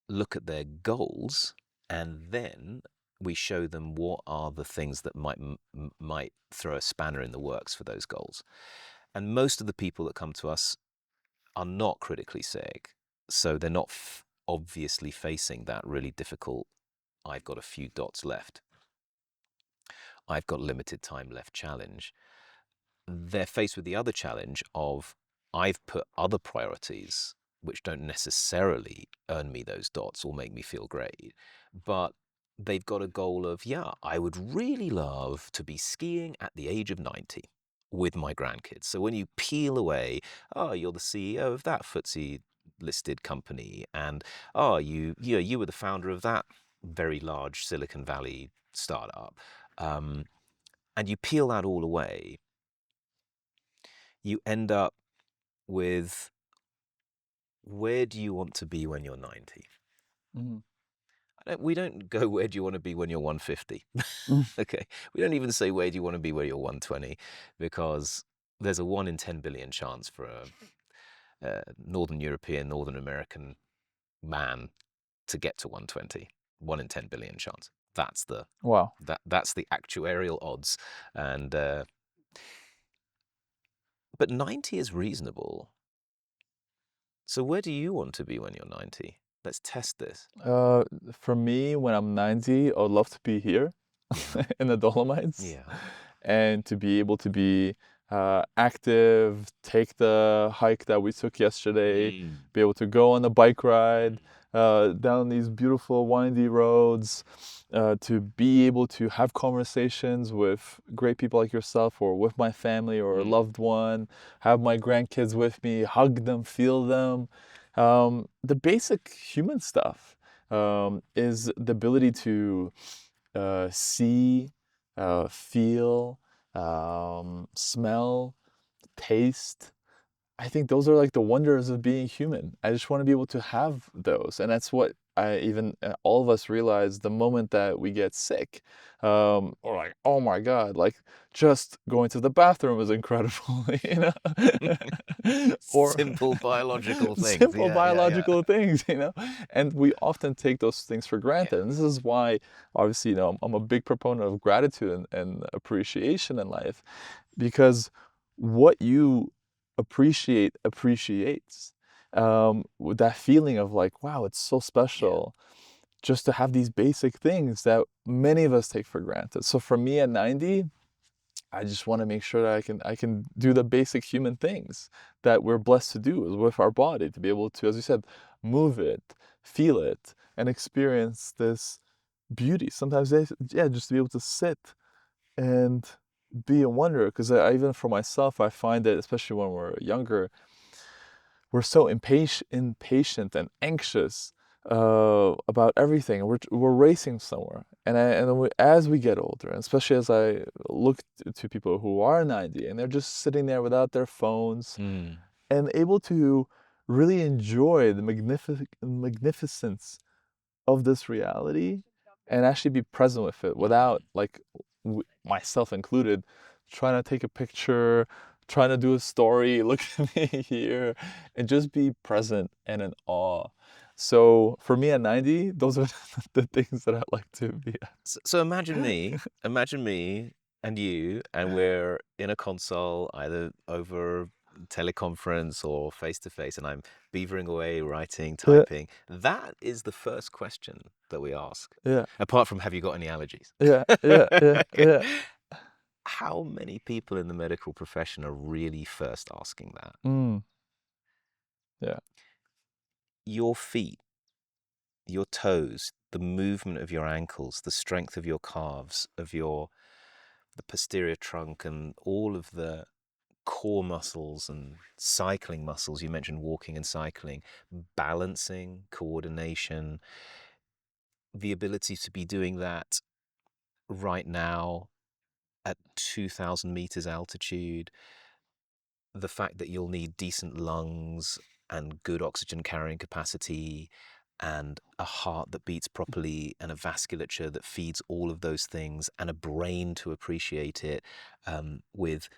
look at their goals, and then we show them what are the things that might throw a spanner in the works for those goals. And most of the people that come to us are not critically sick, so they're not obviously facing that really difficult, I've got a few dots left, I've got limited time left challenge. They're faced with the other challenge of, I've put other priorities which don't necessarily earn me those dots or make me feel great, but they've got a goal of, yeah, I would really love to be skiing at the age of 90 with my grandkids. So when you peel away, oh, you're the CEO of that FTSE listed company, and oh, you were the founder of that very large Silicon Valley startup. and you peel that all away, you end up with, where do you want to be when you're 90? Mhm. We don't go, where do you want to be when you're 150? Mm. Okay. We don't even say, where do you want to be when you're 120? Because there's a 1 in 10 billion chance for a Northern European, Northern American man to get to 120. 1 in 10 billion chance. That's the Wow. that's the actuarial odds. And but 90 is reasonable. So where do you want to be when you're 90? Let's test this. Uh, for me, when I'm 90, I would love to be here Yeah. in the Dolomites Yeah. and to be able to be active, take the hike that we took yesterday, Mm. be able to go on a bike ride down these beautiful windy roads, to be able to have conversations with great people like yourself or with my family or a Mm. loved one, have my grandkids with me, hug them, feel them. The basic human stuff is the ability to see, feel, smell, taste. I think those are like the wonders of being human. I just want to be able to have those. And that's what I even all of us realize the moment that we get sick. Or like, oh my God, like just going to the bathroom is incredible, you know? Or Simple biological things. simple Yeah, yeah, yeah. biological things, you know? And we often take those things for Yeah. granted. And this is why, obviously, you know, I'm a big proponent of gratitude and appreciation in life because what you appreciate appreciates. With that feeling of like, wow, it's so Yeah. special just to have these basic things that many of us take for granted. So for me at 90, I just want to make sure that I can do the basic human things that we're blessed to do with our body, to be able to, as you said, move it, feel it, and experience this beauty. Sometimes, yeah, just to be able to sit and be a wonder. Because even for myself, I find that especially when we're younger, we're so impatient and anxious about everything. We're racing somewhere, and then as we get older, and especially as I look to people who are 90 and they're just sitting there without their phones Mm. and able to really enjoy the magnificence of this reality and actually be present with it without like myself included trying to take a picture, trying to do a story, look at me here, and just be present and in awe. So for me at 90, those are the things that I like to be So imagine me and you, and we're in a console, either over teleconference or face to face, and I'm beavering away, writing, at. typing. That is the first question that we ask. Yeah, Apart from, have you got any allergies? yeah, yeah, yeah, Okay. yeah, How many people in the medical profession are really first asking that? mm, yeah, Your feet, your toes, the movement of your ankles, the strength of your calves, of the posterior trunk, and all of the core muscles and cycling muscles. You mentioned walking and cycling, balancing, coordination, the ability to be doing that right now at 2,000 meters altitude, the fact that you'll need decent lungs and good oxygen carrying capacity and a heart that beats properly and a vasculature that feeds all of those things and a brain to appreciate it, with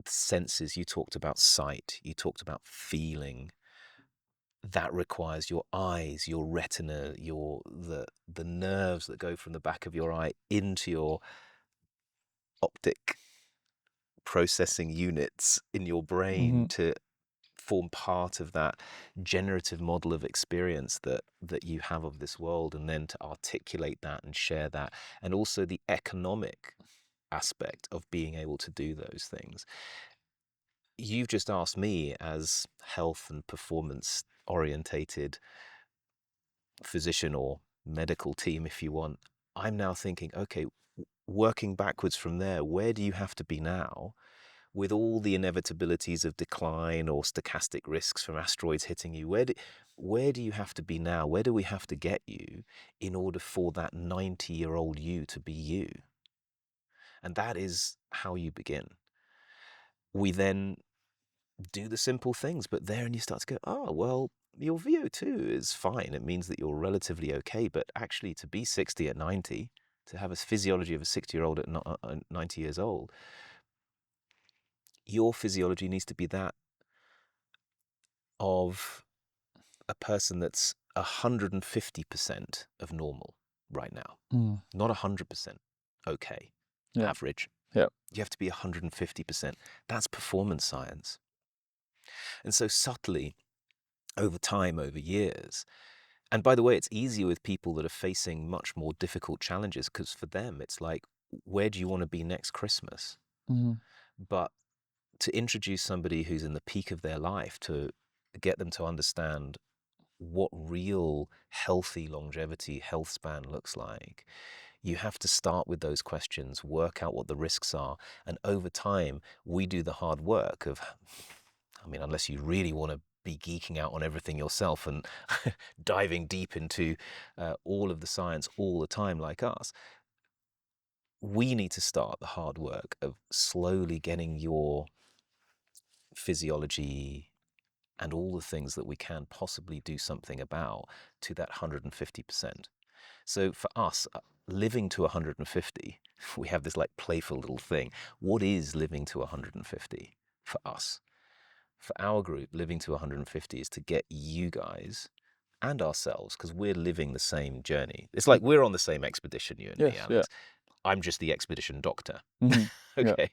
senses. You talked about sight, you talked about feeling. That requires your eyes, your retina, the nerves that go from the back of your eye into your optic processing units in your brain hmm to form part of that generative model of experience that you have of this world, and then to articulate that and share that, and also the economic aspect of being able to do those things. You've just asked me, as health and performance orientated physician or medical team, if you want. I'm now thinking, okay, working backwards from there, where do you have to be now with all the inevitabilities of decline or stochastic risks from asteroids hitting you? Where do you have to be now? Where do we have to get you in order for that 90-year-old you to be you? And that is how you begin. We then do the simple things, but therein you start to go, oh, well, your VO2 is fine. It means that you're relatively okay. But actually, to be 60 at 90, to have a physiology of a 60-year-old at 90 years old, your physiology needs to be that of a person that's 150% of normal right now, not 100% okay, Yeah. average. Yeah. You have to be 150%. That's performance science. And so subtly, over time, over years, and by the way, it's easier with people that are facing much more difficult challenges, because for them, it's like, where do you want to be next Christmas? But to introduce somebody who's in the peak of their life, to get them to understand what real healthy longevity, health span looks like, you have to start with those questions, work out what the risks are, and over time, we do the hard work of, I mean, unless you really want to be geeking out on everything yourself and diving deep into all of the science all the time like us, we need to start the hard work of slowly getting your physiology and all the things that we can possibly do something about to that 150%. So for us, living to 150, we have this like playful little thing. What is living to 150 for us? For our group, living to 150 is to get you guys and ourselves, because we're living the same journey. It's like we're on the same expedition, you and me, Yes. Alex. I'm just the expedition doctor. Yeah. Okay.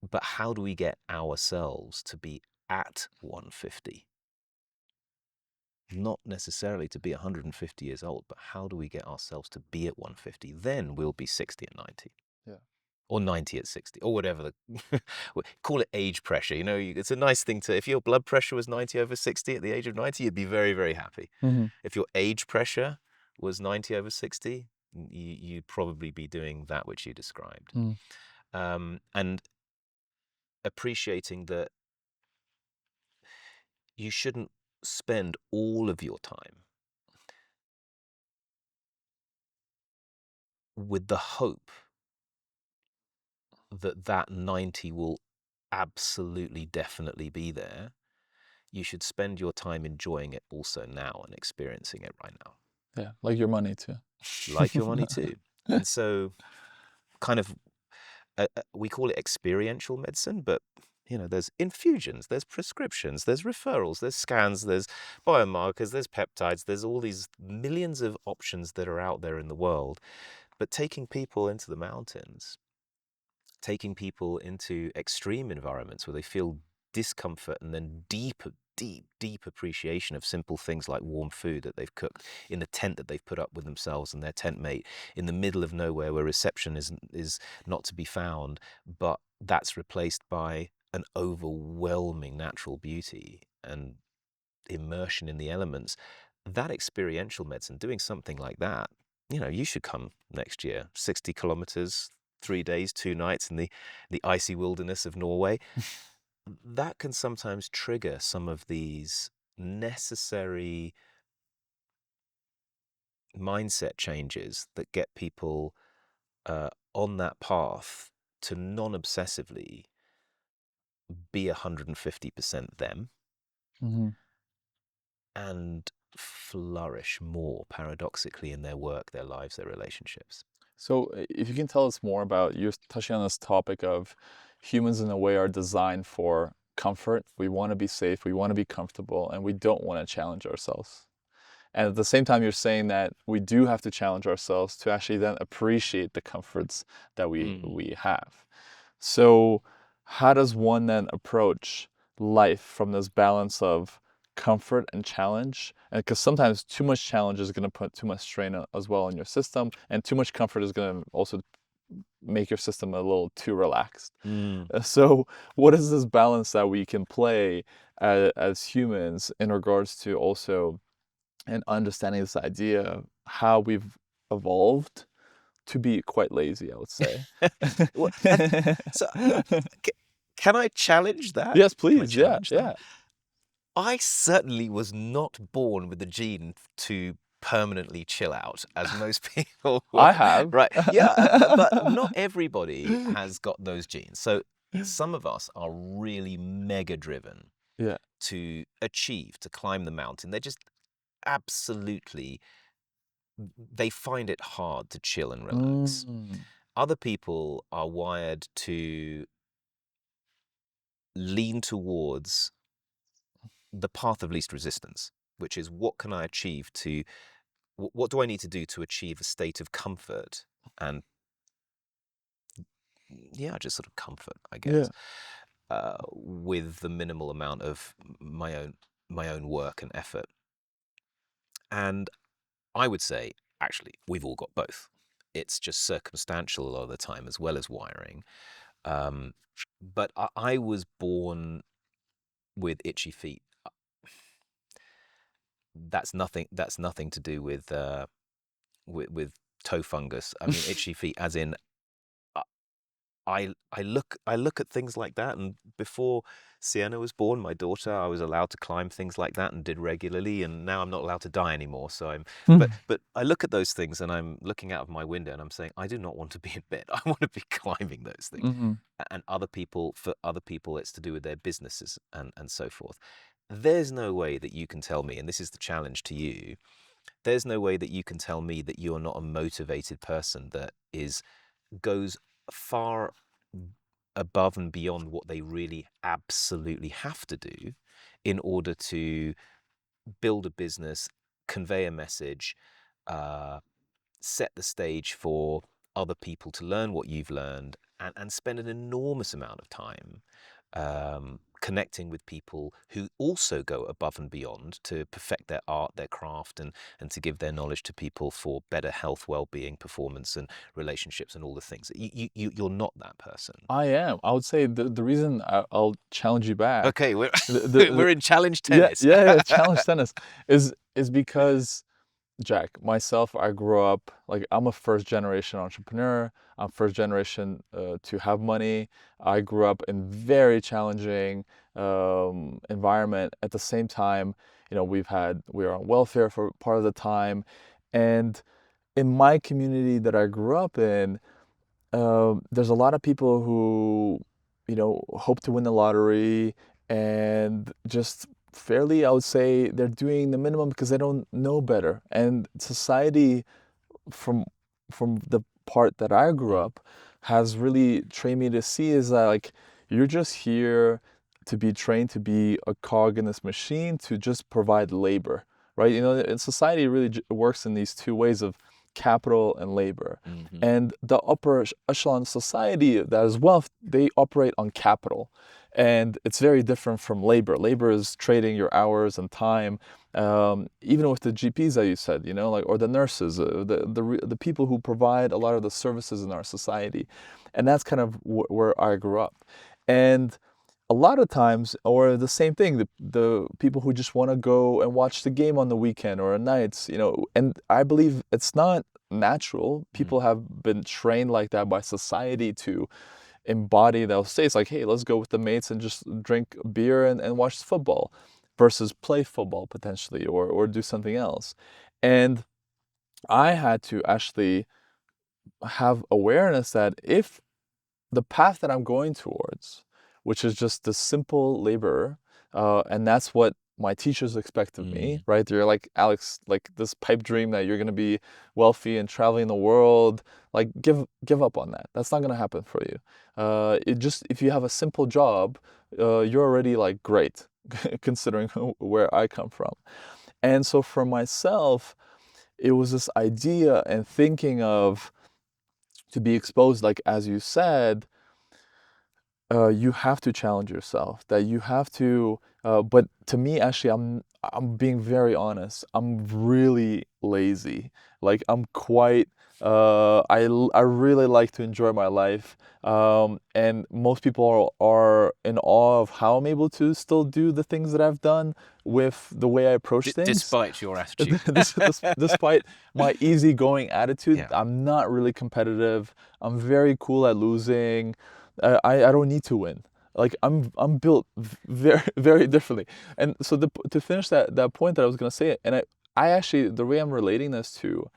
But how do we get ourselves to be at 150? Not necessarily to be 150 years old, but how do we get ourselves to be at 150? Then we'll be 60 at 90. Yeah. Or 90 at 60, or whatever. Call it age pressure. You know, it's a nice thing to, if your blood pressure was 90 over 60 at the age of 90, you'd be very, very happy. If your age pressure was 90 over 60, you'd probably be doing that which you described. And appreciating that you shouldn't spend all of your time with the hope that that 90 will absolutely, definitely be there. You should spend your time enjoying it also now and experiencing it right now. Yeah. Like your money too. Like your money too. And so kind of, we call it experiential medicine, but you know, there's infusions, there's prescriptions, there's referrals, there's scans, there's biomarkers, there's peptides, there's all these millions of options that are out there in the world. But taking people into the mountains, taking people into extreme environments where they feel discomfort and then deep appreciation of simple things like warm food that they've cooked in the tent that they've put up with themselves and their tent mate in the middle of nowhere where reception is not to be found, but that's replaced by an overwhelming natural beauty and immersion in the elements. That experiential medicine, doing something like that, you know, you should come next year. 60 kilometers, 3 days, 2 nights in the icy wilderness of Norway. That can sometimes trigger some of these necessary mindset changes that get people on that path to non-obsessively be 150% them and flourish more paradoxically in their work, their lives, their relationships. So if you can tell us more about, you're touching on this topic of humans in a way are designed for comfort. We want to be safe, we want to be comfortable, and we don't want to challenge ourselves. And at the same time, you're saying that we do have to challenge ourselves to actually then appreciate the comforts that we have. So how does one then approach life from this balance of comfort and challenge? And because sometimes too much challenge is going to put too much strain as well on your system, and too much comfort is going to also make your system a little too relaxed. So what is this balance that we can play as humans in regards to also and understanding this idea of how we've evolved to be quite lazy, I would say. Well, so can I challenge that? Yes, Can I please. Yeah, challenge that? yeah. I certainly was not born with the gene to permanently chill out, as most people will. I have. Right. Yeah. But not everybody has got those genes. So some of us are really mega driven Yeah. to achieve, to climb the mountain. They're just absolutely, they find it hard to chill and relax. Mm. Other people are wired to lean towards the path of least resistance, which is, what can I achieve to, what do I need to do to achieve a state of comfort and, yeah, just sort of comfort, I Yeah. guess, with the minimal amount of my own work and effort. And I would say, actually, we've all got both. It's just circumstantial a lot of the time, as well as wiring. But I was born with itchy feet. That's nothing. That's nothing to do with toe fungus. I mean, itchy feet, as in, I look at things like that, and before Sienna was born, my daughter, I was allowed to climb things like that and did regularly, and now I'm not allowed to die anymore. So but I look at those things, and I'm looking out of my window, and I'm saying, I do not want to be in bed. I want to be climbing those things. Mm-hmm. And for other people, it's to do with their businesses and so forth. There's no way that you can tell me, and this is the challenge to you, there's no way that you can tell me that you're not a motivated person that goes far above and beyond what they really absolutely have to do in order to build a business, convey a message, set the stage for other people to learn what you've learned, and spend an enormous amount of time connecting with people who also go above and beyond to perfect their art, their craft, and to give their knowledge to people for better health, well-being, performance, and relationships, and all the things. You're not that person. I am. I would say the reason I'll challenge you back. Okay, we're The we're in challenge yeah, tennis. yeah, yeah, challenge tennis is because, Jack, myself, I grew up, like, I'm a first generation entrepreneur. I'm first generation to have money. I grew up in very challenging environment. At the same time, we were on welfare for part of the time, and in my community that I grew up in, there's a lot of people who, hope to win the lottery, and just fairly, I would say, they're doing the minimum because they don't know better. And society, from the part that I grew up, has really trained me to see is that, like, you're just here to be trained to be a cog in this machine to just provide labor, right? And society really works in these two ways of capital and labor. Mm-hmm. And the upper echelon society that is wealth, they operate on capital. And it's very different from labor. Labor is trading your hours and time. Even with the GPs that you said, like, or the nurses, the people who provide a lot of the services in our society. And that's kind of where I grew up. And a lot of times, or the same thing, the people who just want to go and watch the game on the weekend or at nights, and I believe it's not natural. People have been trained like that by society to embody those states, like, hey, let's go with the mates and just drink beer and watch football versus play football potentially, or do something else. And I had to actually have awareness that if the path that I'm going towards, which is just the simple laborer, and that's what my teachers expect of me, right? They're like, Alex, like, this pipe dream that you're gonna be wealthy and traveling the world, like, give up on that. That's not gonna happen for you. If you have a simple job, you're already, like, great, considering where I come from. And so for myself, it was this idea and thinking of, to be exposed, like, as you said, you have to challenge yourself, that you have to, but to me, actually, I'm being very honest, I'm really lazy. Like, I'm quite, I really like to enjoy my life, and most people are in awe of how I'm able to still do the things that I've done with the way I approach things. Despite your attitude. Despite my easygoing attitude, Yeah. I'm not really competitive. I'm very cool at losing. I don't need to win. Like, I'm built very very differently. And so to finish that point that I was gonna say, and I actually, the way I'm relating this to,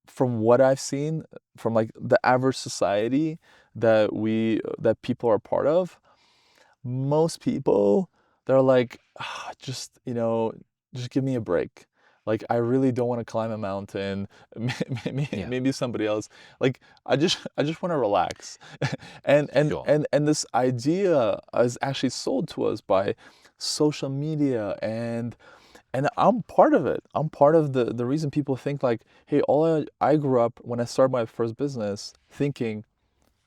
from what I've seen from like the average society that people are part of, most people, they're like, "Ah, just, just give me a break. Like, I really don't want to climb a mountain. Maybe, Yeah. maybe somebody else. Like, I just want to relax." And and Sure. and and this idea is actually sold to us by social media, and I'm part of it. I'm part of the reason people think like, hey, I grew up when I started my first business thinking,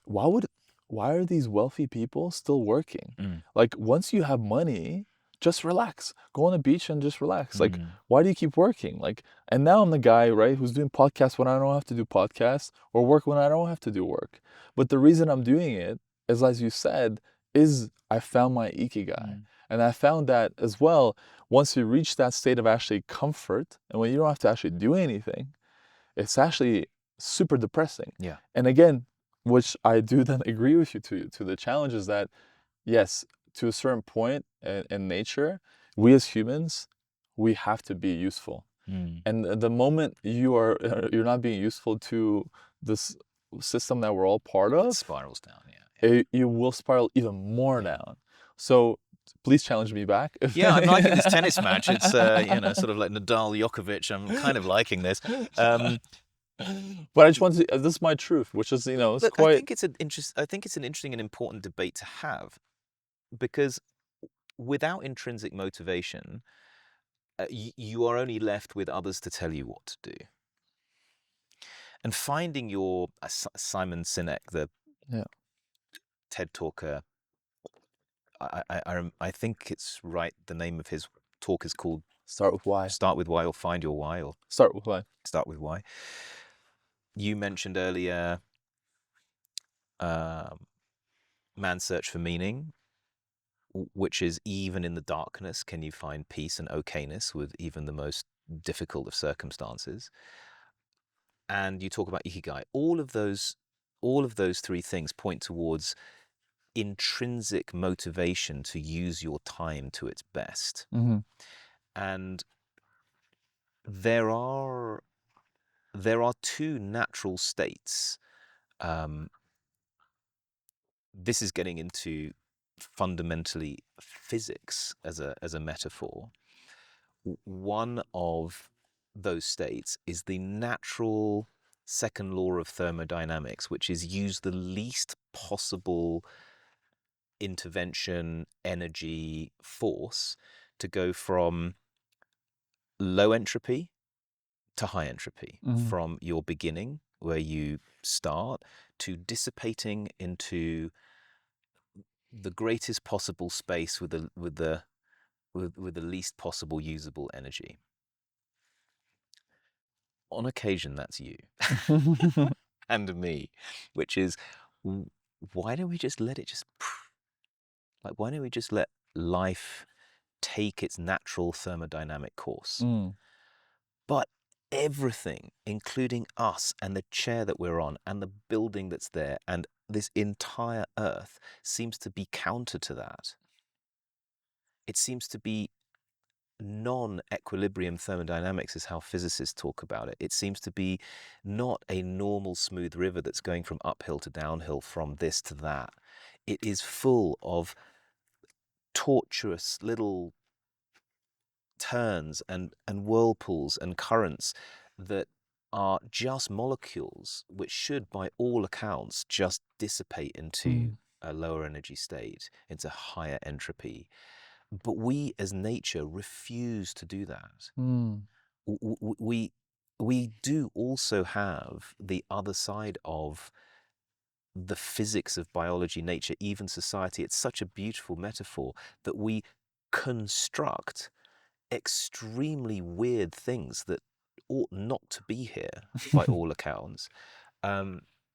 why would why are these wealthy people still working? Mm. Like, once you have money, just relax. Go on the beach and just relax. Like, Mm. why do you keep working? Like, and now I'm the guy, right, who's doing podcasts when I don't have to do podcasts, or work when I don't have to do work. But the reason I'm doing it is, as you said, is I found my ikigai. Mm. And I found that as well, once you reach that state of actually comfort, and when you don't have to actually do anything, it's actually super depressing. Yeah. And again, which I do then agree with you to the challenge is that, yes, to a certain point in nature, we as humans, we have to be useful. Mm. And the moment you're not being useful to this system that we're all part It of, spirals down. Yeah. you will spiral even more Yeah. down. So please challenge me back. Yeah, I'm liking this tennis match. It's sort of like Nadal Djokovic. I'm kind of liking this. But I just want to. This is my truth, which is, it's Look, I quite. think it's an interesting and important debate to have, because without intrinsic motivation, you are only left with others to tell you what to do. And finding your Simon Sinek, the Yeah. TED talker, I think it's right. The name of his talk is called Start with why. "Start with Why" or "Find Your Why" or Start with why. "Start with Why." You mentioned earlier, um, man's search for meaning, which is even in the darkness, can you find peace and okayness with even the most difficult of circumstances? And you talk about ikigai. All of those three things point towards intrinsic motivation to use your time to its best. Mm-hmm. And there are two natural states. This is getting into fundamentally physics as a metaphor. One of those states is the natural second law of thermodynamics, which is use the least possible intervention, energy, force to go from low entropy to high entropy, Mm-hmm. from your beginning, where you start, to dissipating into the greatest possible space with the least possible usable energy. On occasion, that's you and me, which is, why don't we just let it just, like, why don't we just let life take its natural thermodynamic course? Mm. But everything, including us and the chair that we're on and the building that's there and this entire earth, seems to be counter to that. It seems to be non-equilibrium thermodynamics, is how physicists talk about it. It seems to be not a normal smooth river that's going from uphill to downhill, from this to that. It is full of tortuous little turns and whirlpools and currents that are just molecules, which should, by all accounts, just dissipate into Mm. a lower energy state, into higher entropy. But we as nature refuse to do that. Mm. We do also have the other side of the physics of biology, nature, even society. It's such a beautiful metaphor that we construct extremely weird things that ought not to be here by all accounts.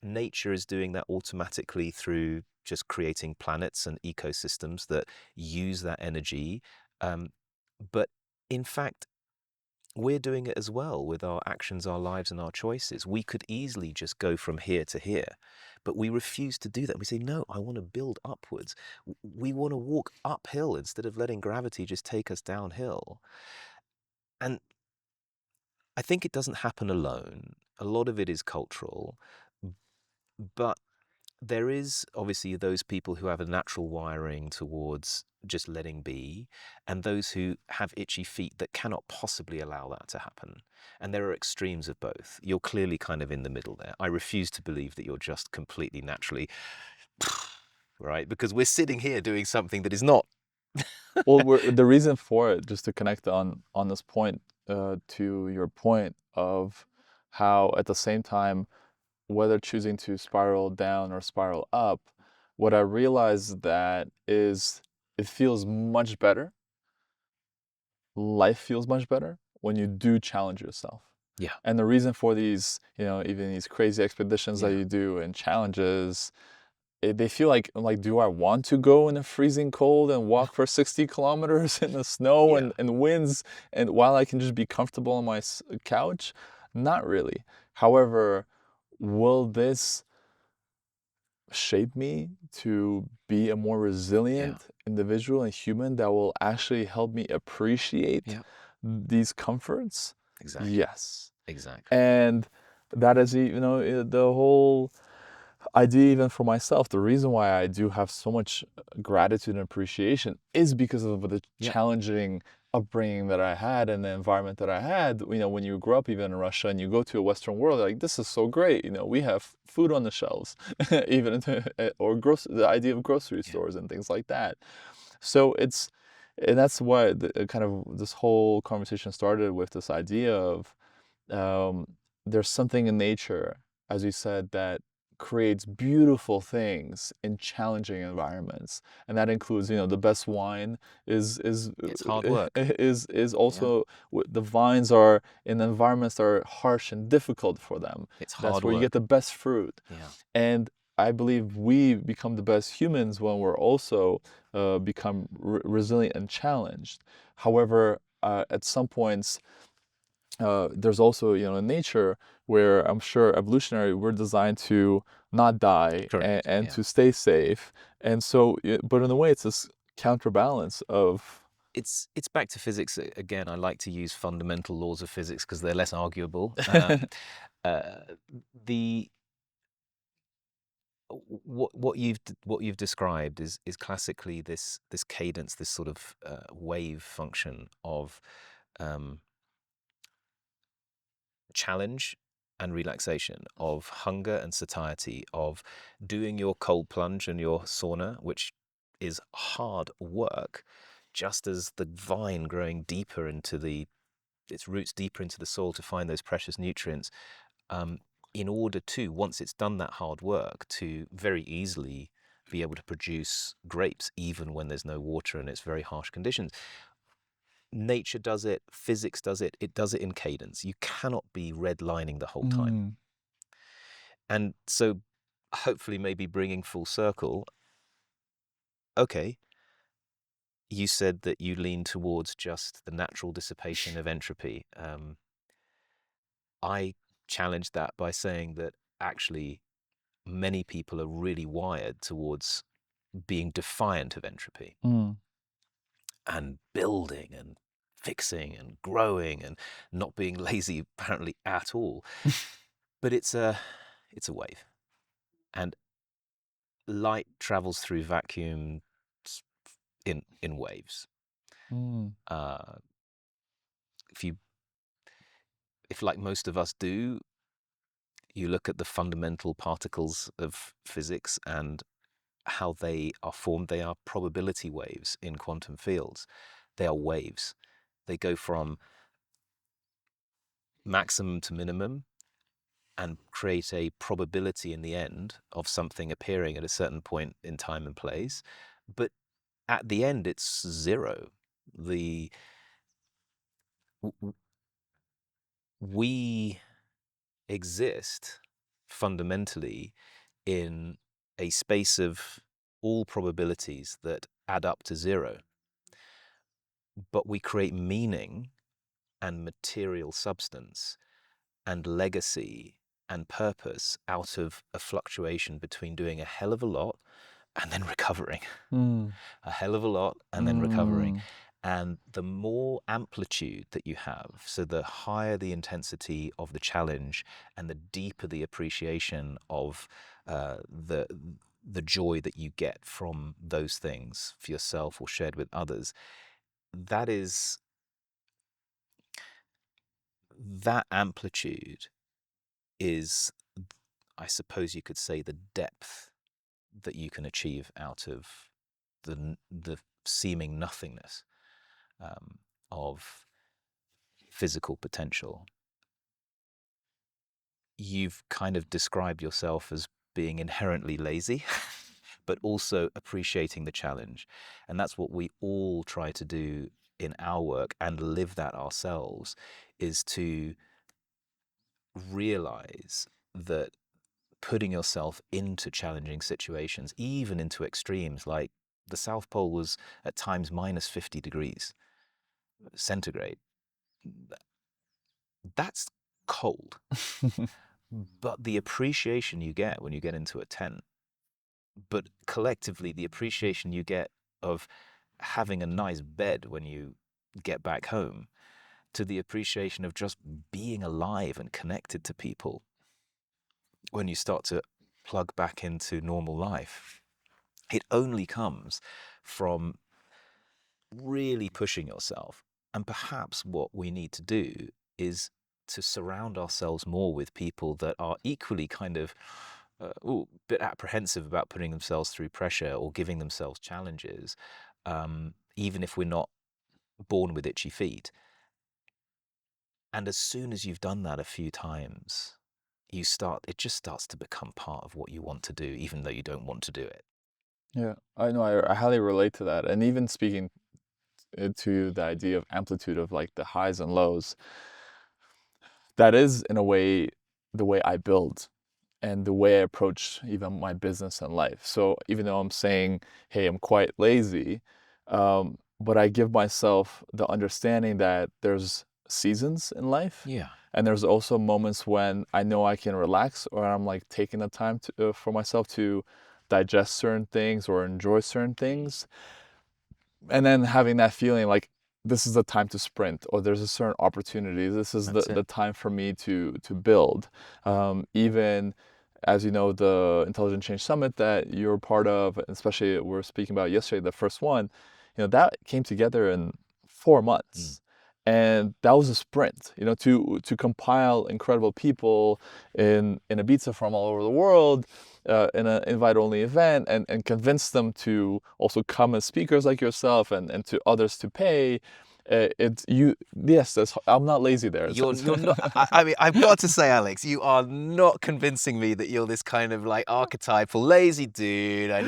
Nature is doing that automatically through just creating planets and ecosystems that use that energy. But in fact, we're doing it as well with our actions, our lives, and our choices. We could easily just go from here to here, but we refuse to do that. We say, no, I want to build upwards. We want to walk uphill instead of letting gravity just take us downhill. And I think it doesn't happen alone. A lot of it is cultural, but there is obviously those people who have a natural wiring towards just letting be, and those who have itchy feet that cannot possibly allow that to happen. And there are extremes of both. You're clearly kind of in the middle there. I refuse to believe that you're just completely naturally, right? Because we're sitting here doing something that is not. Well, the reason for it, just to connect on this point to your point of how at the same time, whether choosing to spiral down or spiral up, what I realized that is it feels much better. Life feels much better when you do challenge yourself. Yeah, And the reason for these, even these crazy expeditions that yeah, you do and challenges, they feel like, do I want to go in the freezing cold and walk for 60 kilometers in the snow yeah, and winds, and while I can just be comfortable on my couch? Not really. However, will this shape me to be a more yeah, resilient individual and human that will actually help me appreciate yeah. these comforts? Exactly, Yes. exactly. And that is, the whole idea, even for myself. The reason why I do have so much gratitude and appreciation is because of the Yeah, challenging upbringing that I had and the environment that I had. When you grow up even in Russia and you go to a Western world, like, this is so great. We have food on the shelves, even or the idea of grocery yeah, stores and things like that. So and that's why kind of this whole conversation started with this idea of um, there's something in nature, as you said, that creates beautiful things in challenging environments, and that includes, the best wine is it's hard work. is Yeah, also the vines are in environments that are harsh and difficult for them. it's That's hard where you get work. the best fruit, Yeah, and I believe we become the best humans when we're also become resilient and challenged. However, at some points there's also, in nature where I'm sure evolutionary we're designed to not die correct. and Yeah. to stay safe, and so but in a way it's this counterbalance of It's back to physics again. I like to use fundamental laws of physics because they're less arguable. Uh, the what you've described is classically this cadence, this sort of wave function of um, challenge and relaxation, of hunger and satiety, of doing your cold plunge and your sauna, which is hard work, just as the vine growing deeper into its roots deeper into the soil to find those precious nutrients, um, in order to, once it's done that hard work, to very easily be able to produce grapes even when there's no water and it's very harsh conditions. Nature does it, physics does it does it in cadence. You cannot be redlining the whole time. mm, And so hopefully maybe bringing full circle, okay, you said that you lean towards just the natural dissipation of entropy. I challenge that by saying that actually many people are really wired towards being defiant of entropy mm, and building and fixing and growing and not being lazy apparently at all. But it's a wave, and light travels through vacuum in waves. mm, Uh, if you if like most of us do, you look at the fundamental particles of physics and how they are formed. They are probability waves in quantum fields. They are waves. They go from maximum to minimum and create a probability in the end of something appearing at a certain point in time and place. But at the end, it's zero. The we exist fundamentally in a space of all probabilities that add up to zero, but we create meaning and material substance and legacy and purpose out of a fluctuation between doing a hell of a lot and then recovering, mm, a hell of a lot and then recovering. mm, And the more amplitude that you have, so the higher the intensity of the challenge and the deeper the appreciation of the joy that you get from those things for yourself or shared with others, that is that amplitude is, I suppose you could say, the depth that you can achieve out of the seeming nothingness of physical potential. You've kind of described yourself as being inherently lazy, but also appreciating the challenge. And that's what we all try to do in our work and live that ourselves, is to realize that putting yourself into challenging situations, even into extremes, like the South Pole was at times minus 50 degrees centigrade. That's cold. But the appreciation you get when you get into a tent, but collectively the appreciation you get of having a nice bed when you get back home, to the appreciation of just being alive and connected to people when you start to plug back into normal life, it only comes from really pushing yourself. And perhaps what we need to do is to surround ourselves more with people that are equally kind of a bit apprehensive about putting themselves through pressure or giving themselves challenges, even if we're not born with itchy feet. And as soon as you've done that a few times, it just starts to become part of what you want to do, even though you don't want to do it. Yeah, I know. I highly relate to that. And even speaking to the idea of amplitude of like the highs and lows, that is in a way the way I build and the way I approach even my business and life. So even though I'm saying, hey, I'm quite lazy, but I give myself the understanding that there's seasons in life. Yeah. And there's also moments when I know I can relax, or I'm like taking the time for myself to digest certain things or enjoy certain things. And then having that feeling like this is the time to sprint, or there's a certain opportunity. This is That's it. the time for me to build. Even as you know, the Intelligent Change Summit that you're part of, especially we were speaking about yesterday, the first one, that came together in 4 months. And that was a sprint, to compile incredible people in Ibiza from all over the world, in an invite-only event, and convince them to also come as speakers like yourself, and to others to pay. It's you. Yes, I'm not lazy there. You're not. I mean, I've got to say, Alex, you are not convincing me that you're this kind of like archetypal lazy dude. I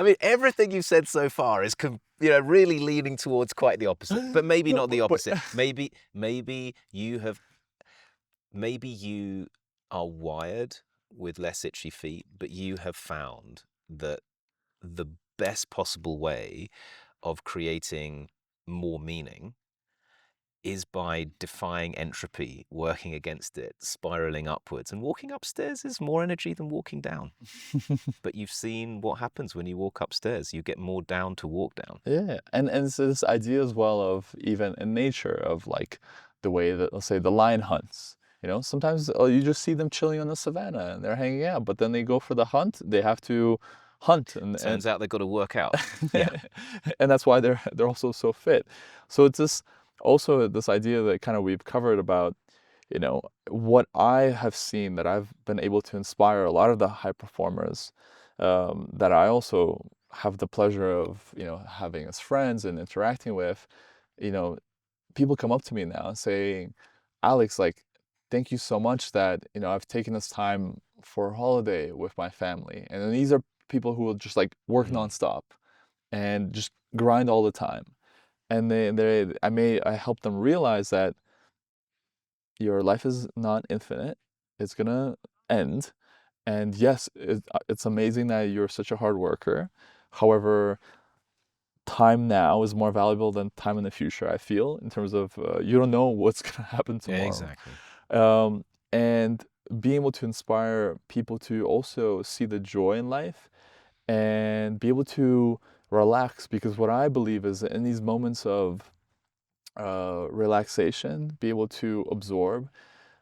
mean, everything you've said so far is, really leaning towards quite the opposite. But maybe No, not the but opposite. Maybe you are wired with less itchy feet, but you have found that the best possible way of creating more meaning is by defying entropy, working against it, spiraling upwards. And walking upstairs is more energy than walking down. But you've seen what happens when you walk upstairs. You get more down to walk down. Yeah, and it's this idea as well of even in nature of like the way that, let's say, the lion hunts. Sometimes you just see them chilling on the savannah and they're hanging out, but then they go for the hunt. They have to hunt, and Turns out they've got to work out. Yeah. and that's why they're also so fit. So it's this idea that kind of we've covered about, what I have seen, that I've been able to inspire a lot of the high performers, that I also have the pleasure of, having as friends and interacting with. you know, People come up to me now saying, Alex, like, thank you so much that, I've taken this time for a holiday with my family. And then these are people who will just like work nonstop and just grind all the time. And I help them realize that your life is not infinite. It's gonna end. And yes, it's amazing that you're such a hard worker. However, time now is more valuable than time in the future, I feel, in terms of you don't know what's gonna happen Yeah, tomorrow. exactly. And being able to inspire people to also see the joy in life and be able to relax, because what I believe is in these moments of relaxation, be able to absorb,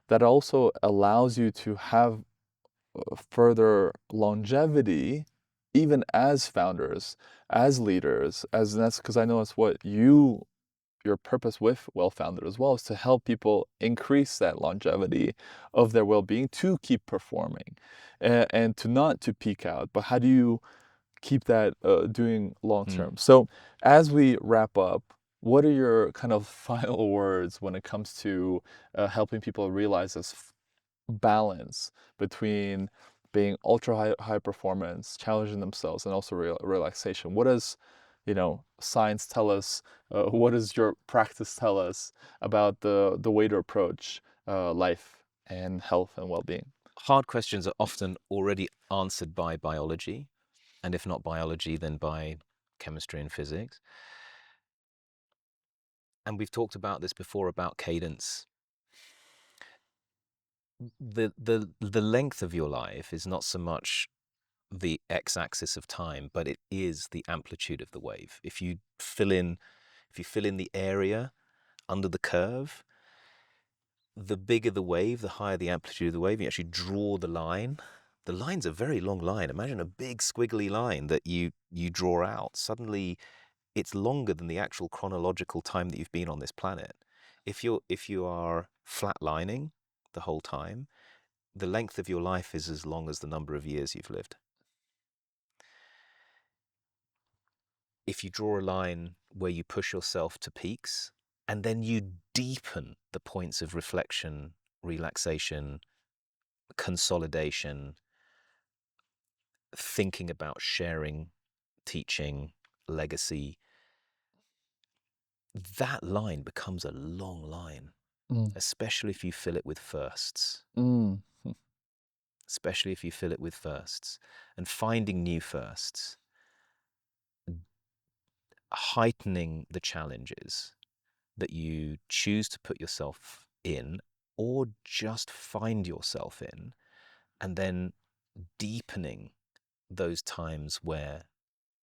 that also allows you to have further longevity, even as founders, as leaders, as that's because I know it's what your purpose with Well Founded as well is to help people increase that longevity of their well-being to keep performing and to not to peak out, but how do you keep that doing long Mm. term? So as we wrap up, what are your kind of final words when it comes to helping people realize this balance between being ultra high performance, challenging themselves, and also relaxation? What does science tell us? What does your practice tell us about the way to approach life and health and well-being? Hard questions are often already answered by biology, and if not biology, then by chemistry and physics. And we've talked about this before about cadence. The length of your life is not so much the x-axis of time, but it is the amplitude of the wave. If you fill in the area under the curve, the bigger the wave, the higher the amplitude of the wave. You actually draw the line. The line's a very long line. Imagine a big squiggly line that you draw out. Suddenly, it's longer than the actual chronological time that you've been on this planet. If you are flatlining the whole time, the length of your life is as long as the number of years you've lived. If you draw a line where you push yourself to peaks, and then you deepen the points of reflection, relaxation, consolidation, thinking about sharing, teaching, legacy, that line becomes a long line, Mm. especially if you fill it with firsts. Mm. Especially if you fill it with firsts and finding new firsts, heightening the challenges that you choose to put yourself in or just find yourself in, and then deepening those times where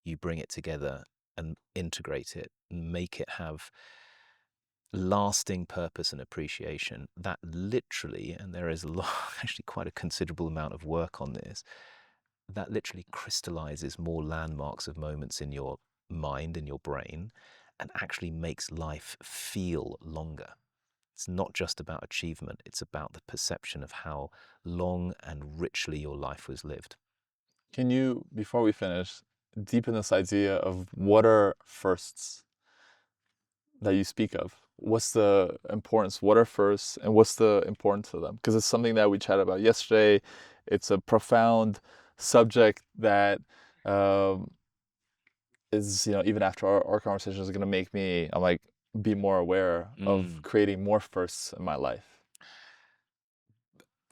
you bring it together and integrate it and make it have lasting purpose and appreciation. That literally, and there is actually quite a considerable amount of work on this, that literally crystallizes more landmarks of moments in your mind, in your brain, and actually makes life feel longer. It's not just about achievement, it's about the perception of how long and richly your life was lived. Can you, before we finish, deepen this idea of what are firsts that you speak of? What's the importance? What are firsts and what's the importance of them? Because it's something that we chatted about yesterday. It's a profound subject that um, is, even after our conversation is going to make me, I'm like, be more aware of creating more firsts in my life.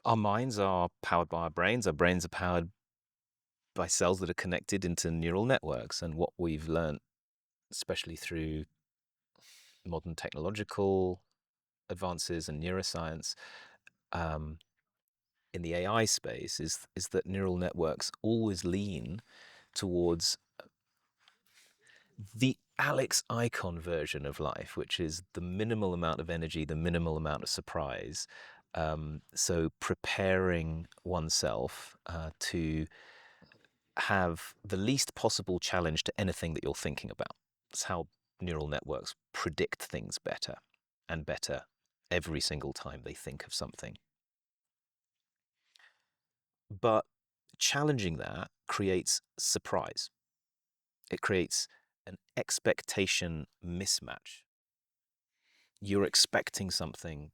Our minds are powered by our brains are powered by cells that are connected into neural networks. And what we've learned, especially through modern technological advances and neuroscience, in the AI space, is that neural networks always lean towards the Alex icon version of life, which is the minimal amount of energy, the minimal amount of surprise. So preparing oneself to have the least possible challenge to anything that you're thinking about. That's how neural networks predict things better and better every single time they think of something. But challenging that creates surprise. It creates an expectation mismatch. You're expecting something,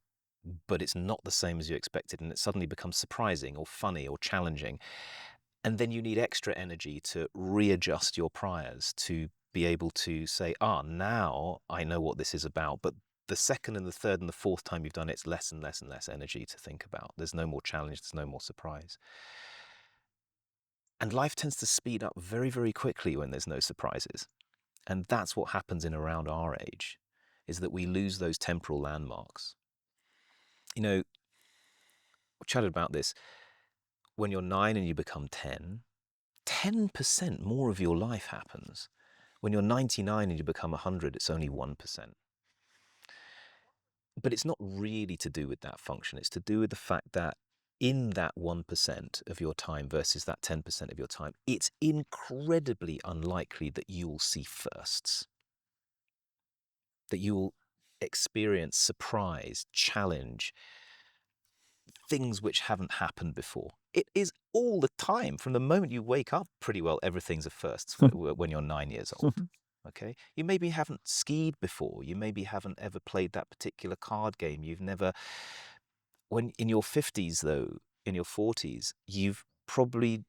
but it's not the same as you expected, and it suddenly becomes surprising or funny or challenging. And then you need extra energy to readjust your priors to be able to say, now I know what this is about. But the second and the third and the fourth time you've done it, it's less and less and less energy to think about. There's no more challenge, there's no more surprise. And life tends to speed up very, very quickly when there's no surprises. And that's what happens in around our age, is that we lose those temporal landmarks. We chatted about this. When you're 9 and you become 10% more of your life happens. When you're 99 and you become 100, it's only 1%. But it's not really to do with that function. It's to do with the fact that in that 1% of your time versus that 10% of your time, it's incredibly unlikely that you will see firsts, that you will experience surprise, challenge, things which haven't happened before. It is all the time. From the moment you wake up, pretty well everything's a first when you're 9 years old. Okay, you maybe haven't skied before. You maybe haven't ever played that particular card game. You've never, when in your 50s though, in your 40s, you've probably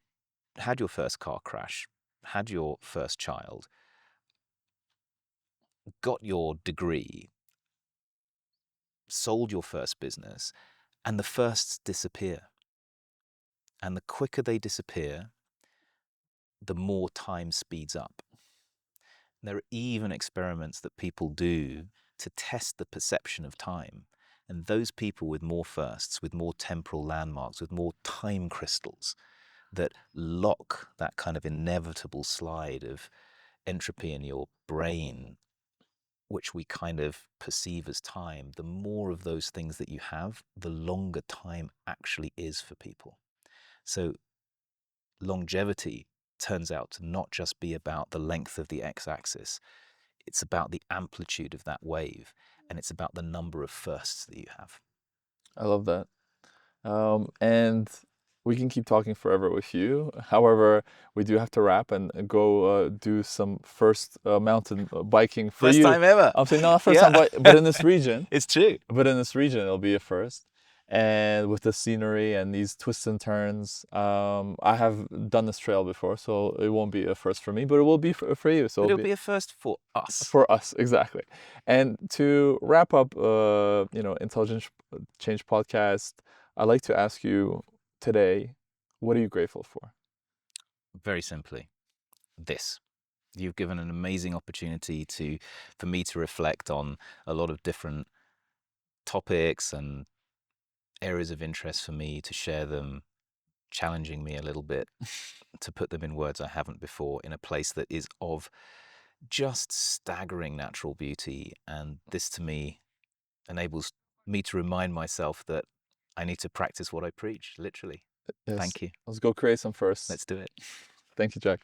had your first car crash, had your first child, got your degree, sold your first business, and the firsts disappear. And the quicker they disappear, the more time speeds up. There are even experiments that people do to test the perception of time. And those people with more firsts, with more temporal landmarks, with more time crystals that lock that kind of inevitable slide of entropy in your brain, which we kind of perceive as time, the more of those things that you have, the longer time actually is for people. So longevity turns out to not just be about the length of the x-axis, it's about the amplitude of that wave, and it's about the number of firsts that you have. I love that. And we can keep talking forever with you. However, we do have to wrap and go do some first mountain biking for First you. time ever. I'm saying not first time, but in this region. It's true. But in this region, it'll be a first. And with the scenery and these twists and turns, I have done this trail before, so it won't be a first for me, but it will be for you. So It'll be a first for us. For us, exactly. And to wrap up, Intelligent Change podcast, I'd like to ask you today, what are you grateful for? Very simply, this. You've given an amazing opportunity for me to reflect on a lot of different topics and areas of interest for me, to share them, challenging me a little bit, to put them in words I haven't before, in a place that is of just staggering natural beauty. And this to me enables me to remind myself that I need to practice what I preach, literally. Yes. Thank you. Let's go create some firsts. Let's do it. Thank you, Jack.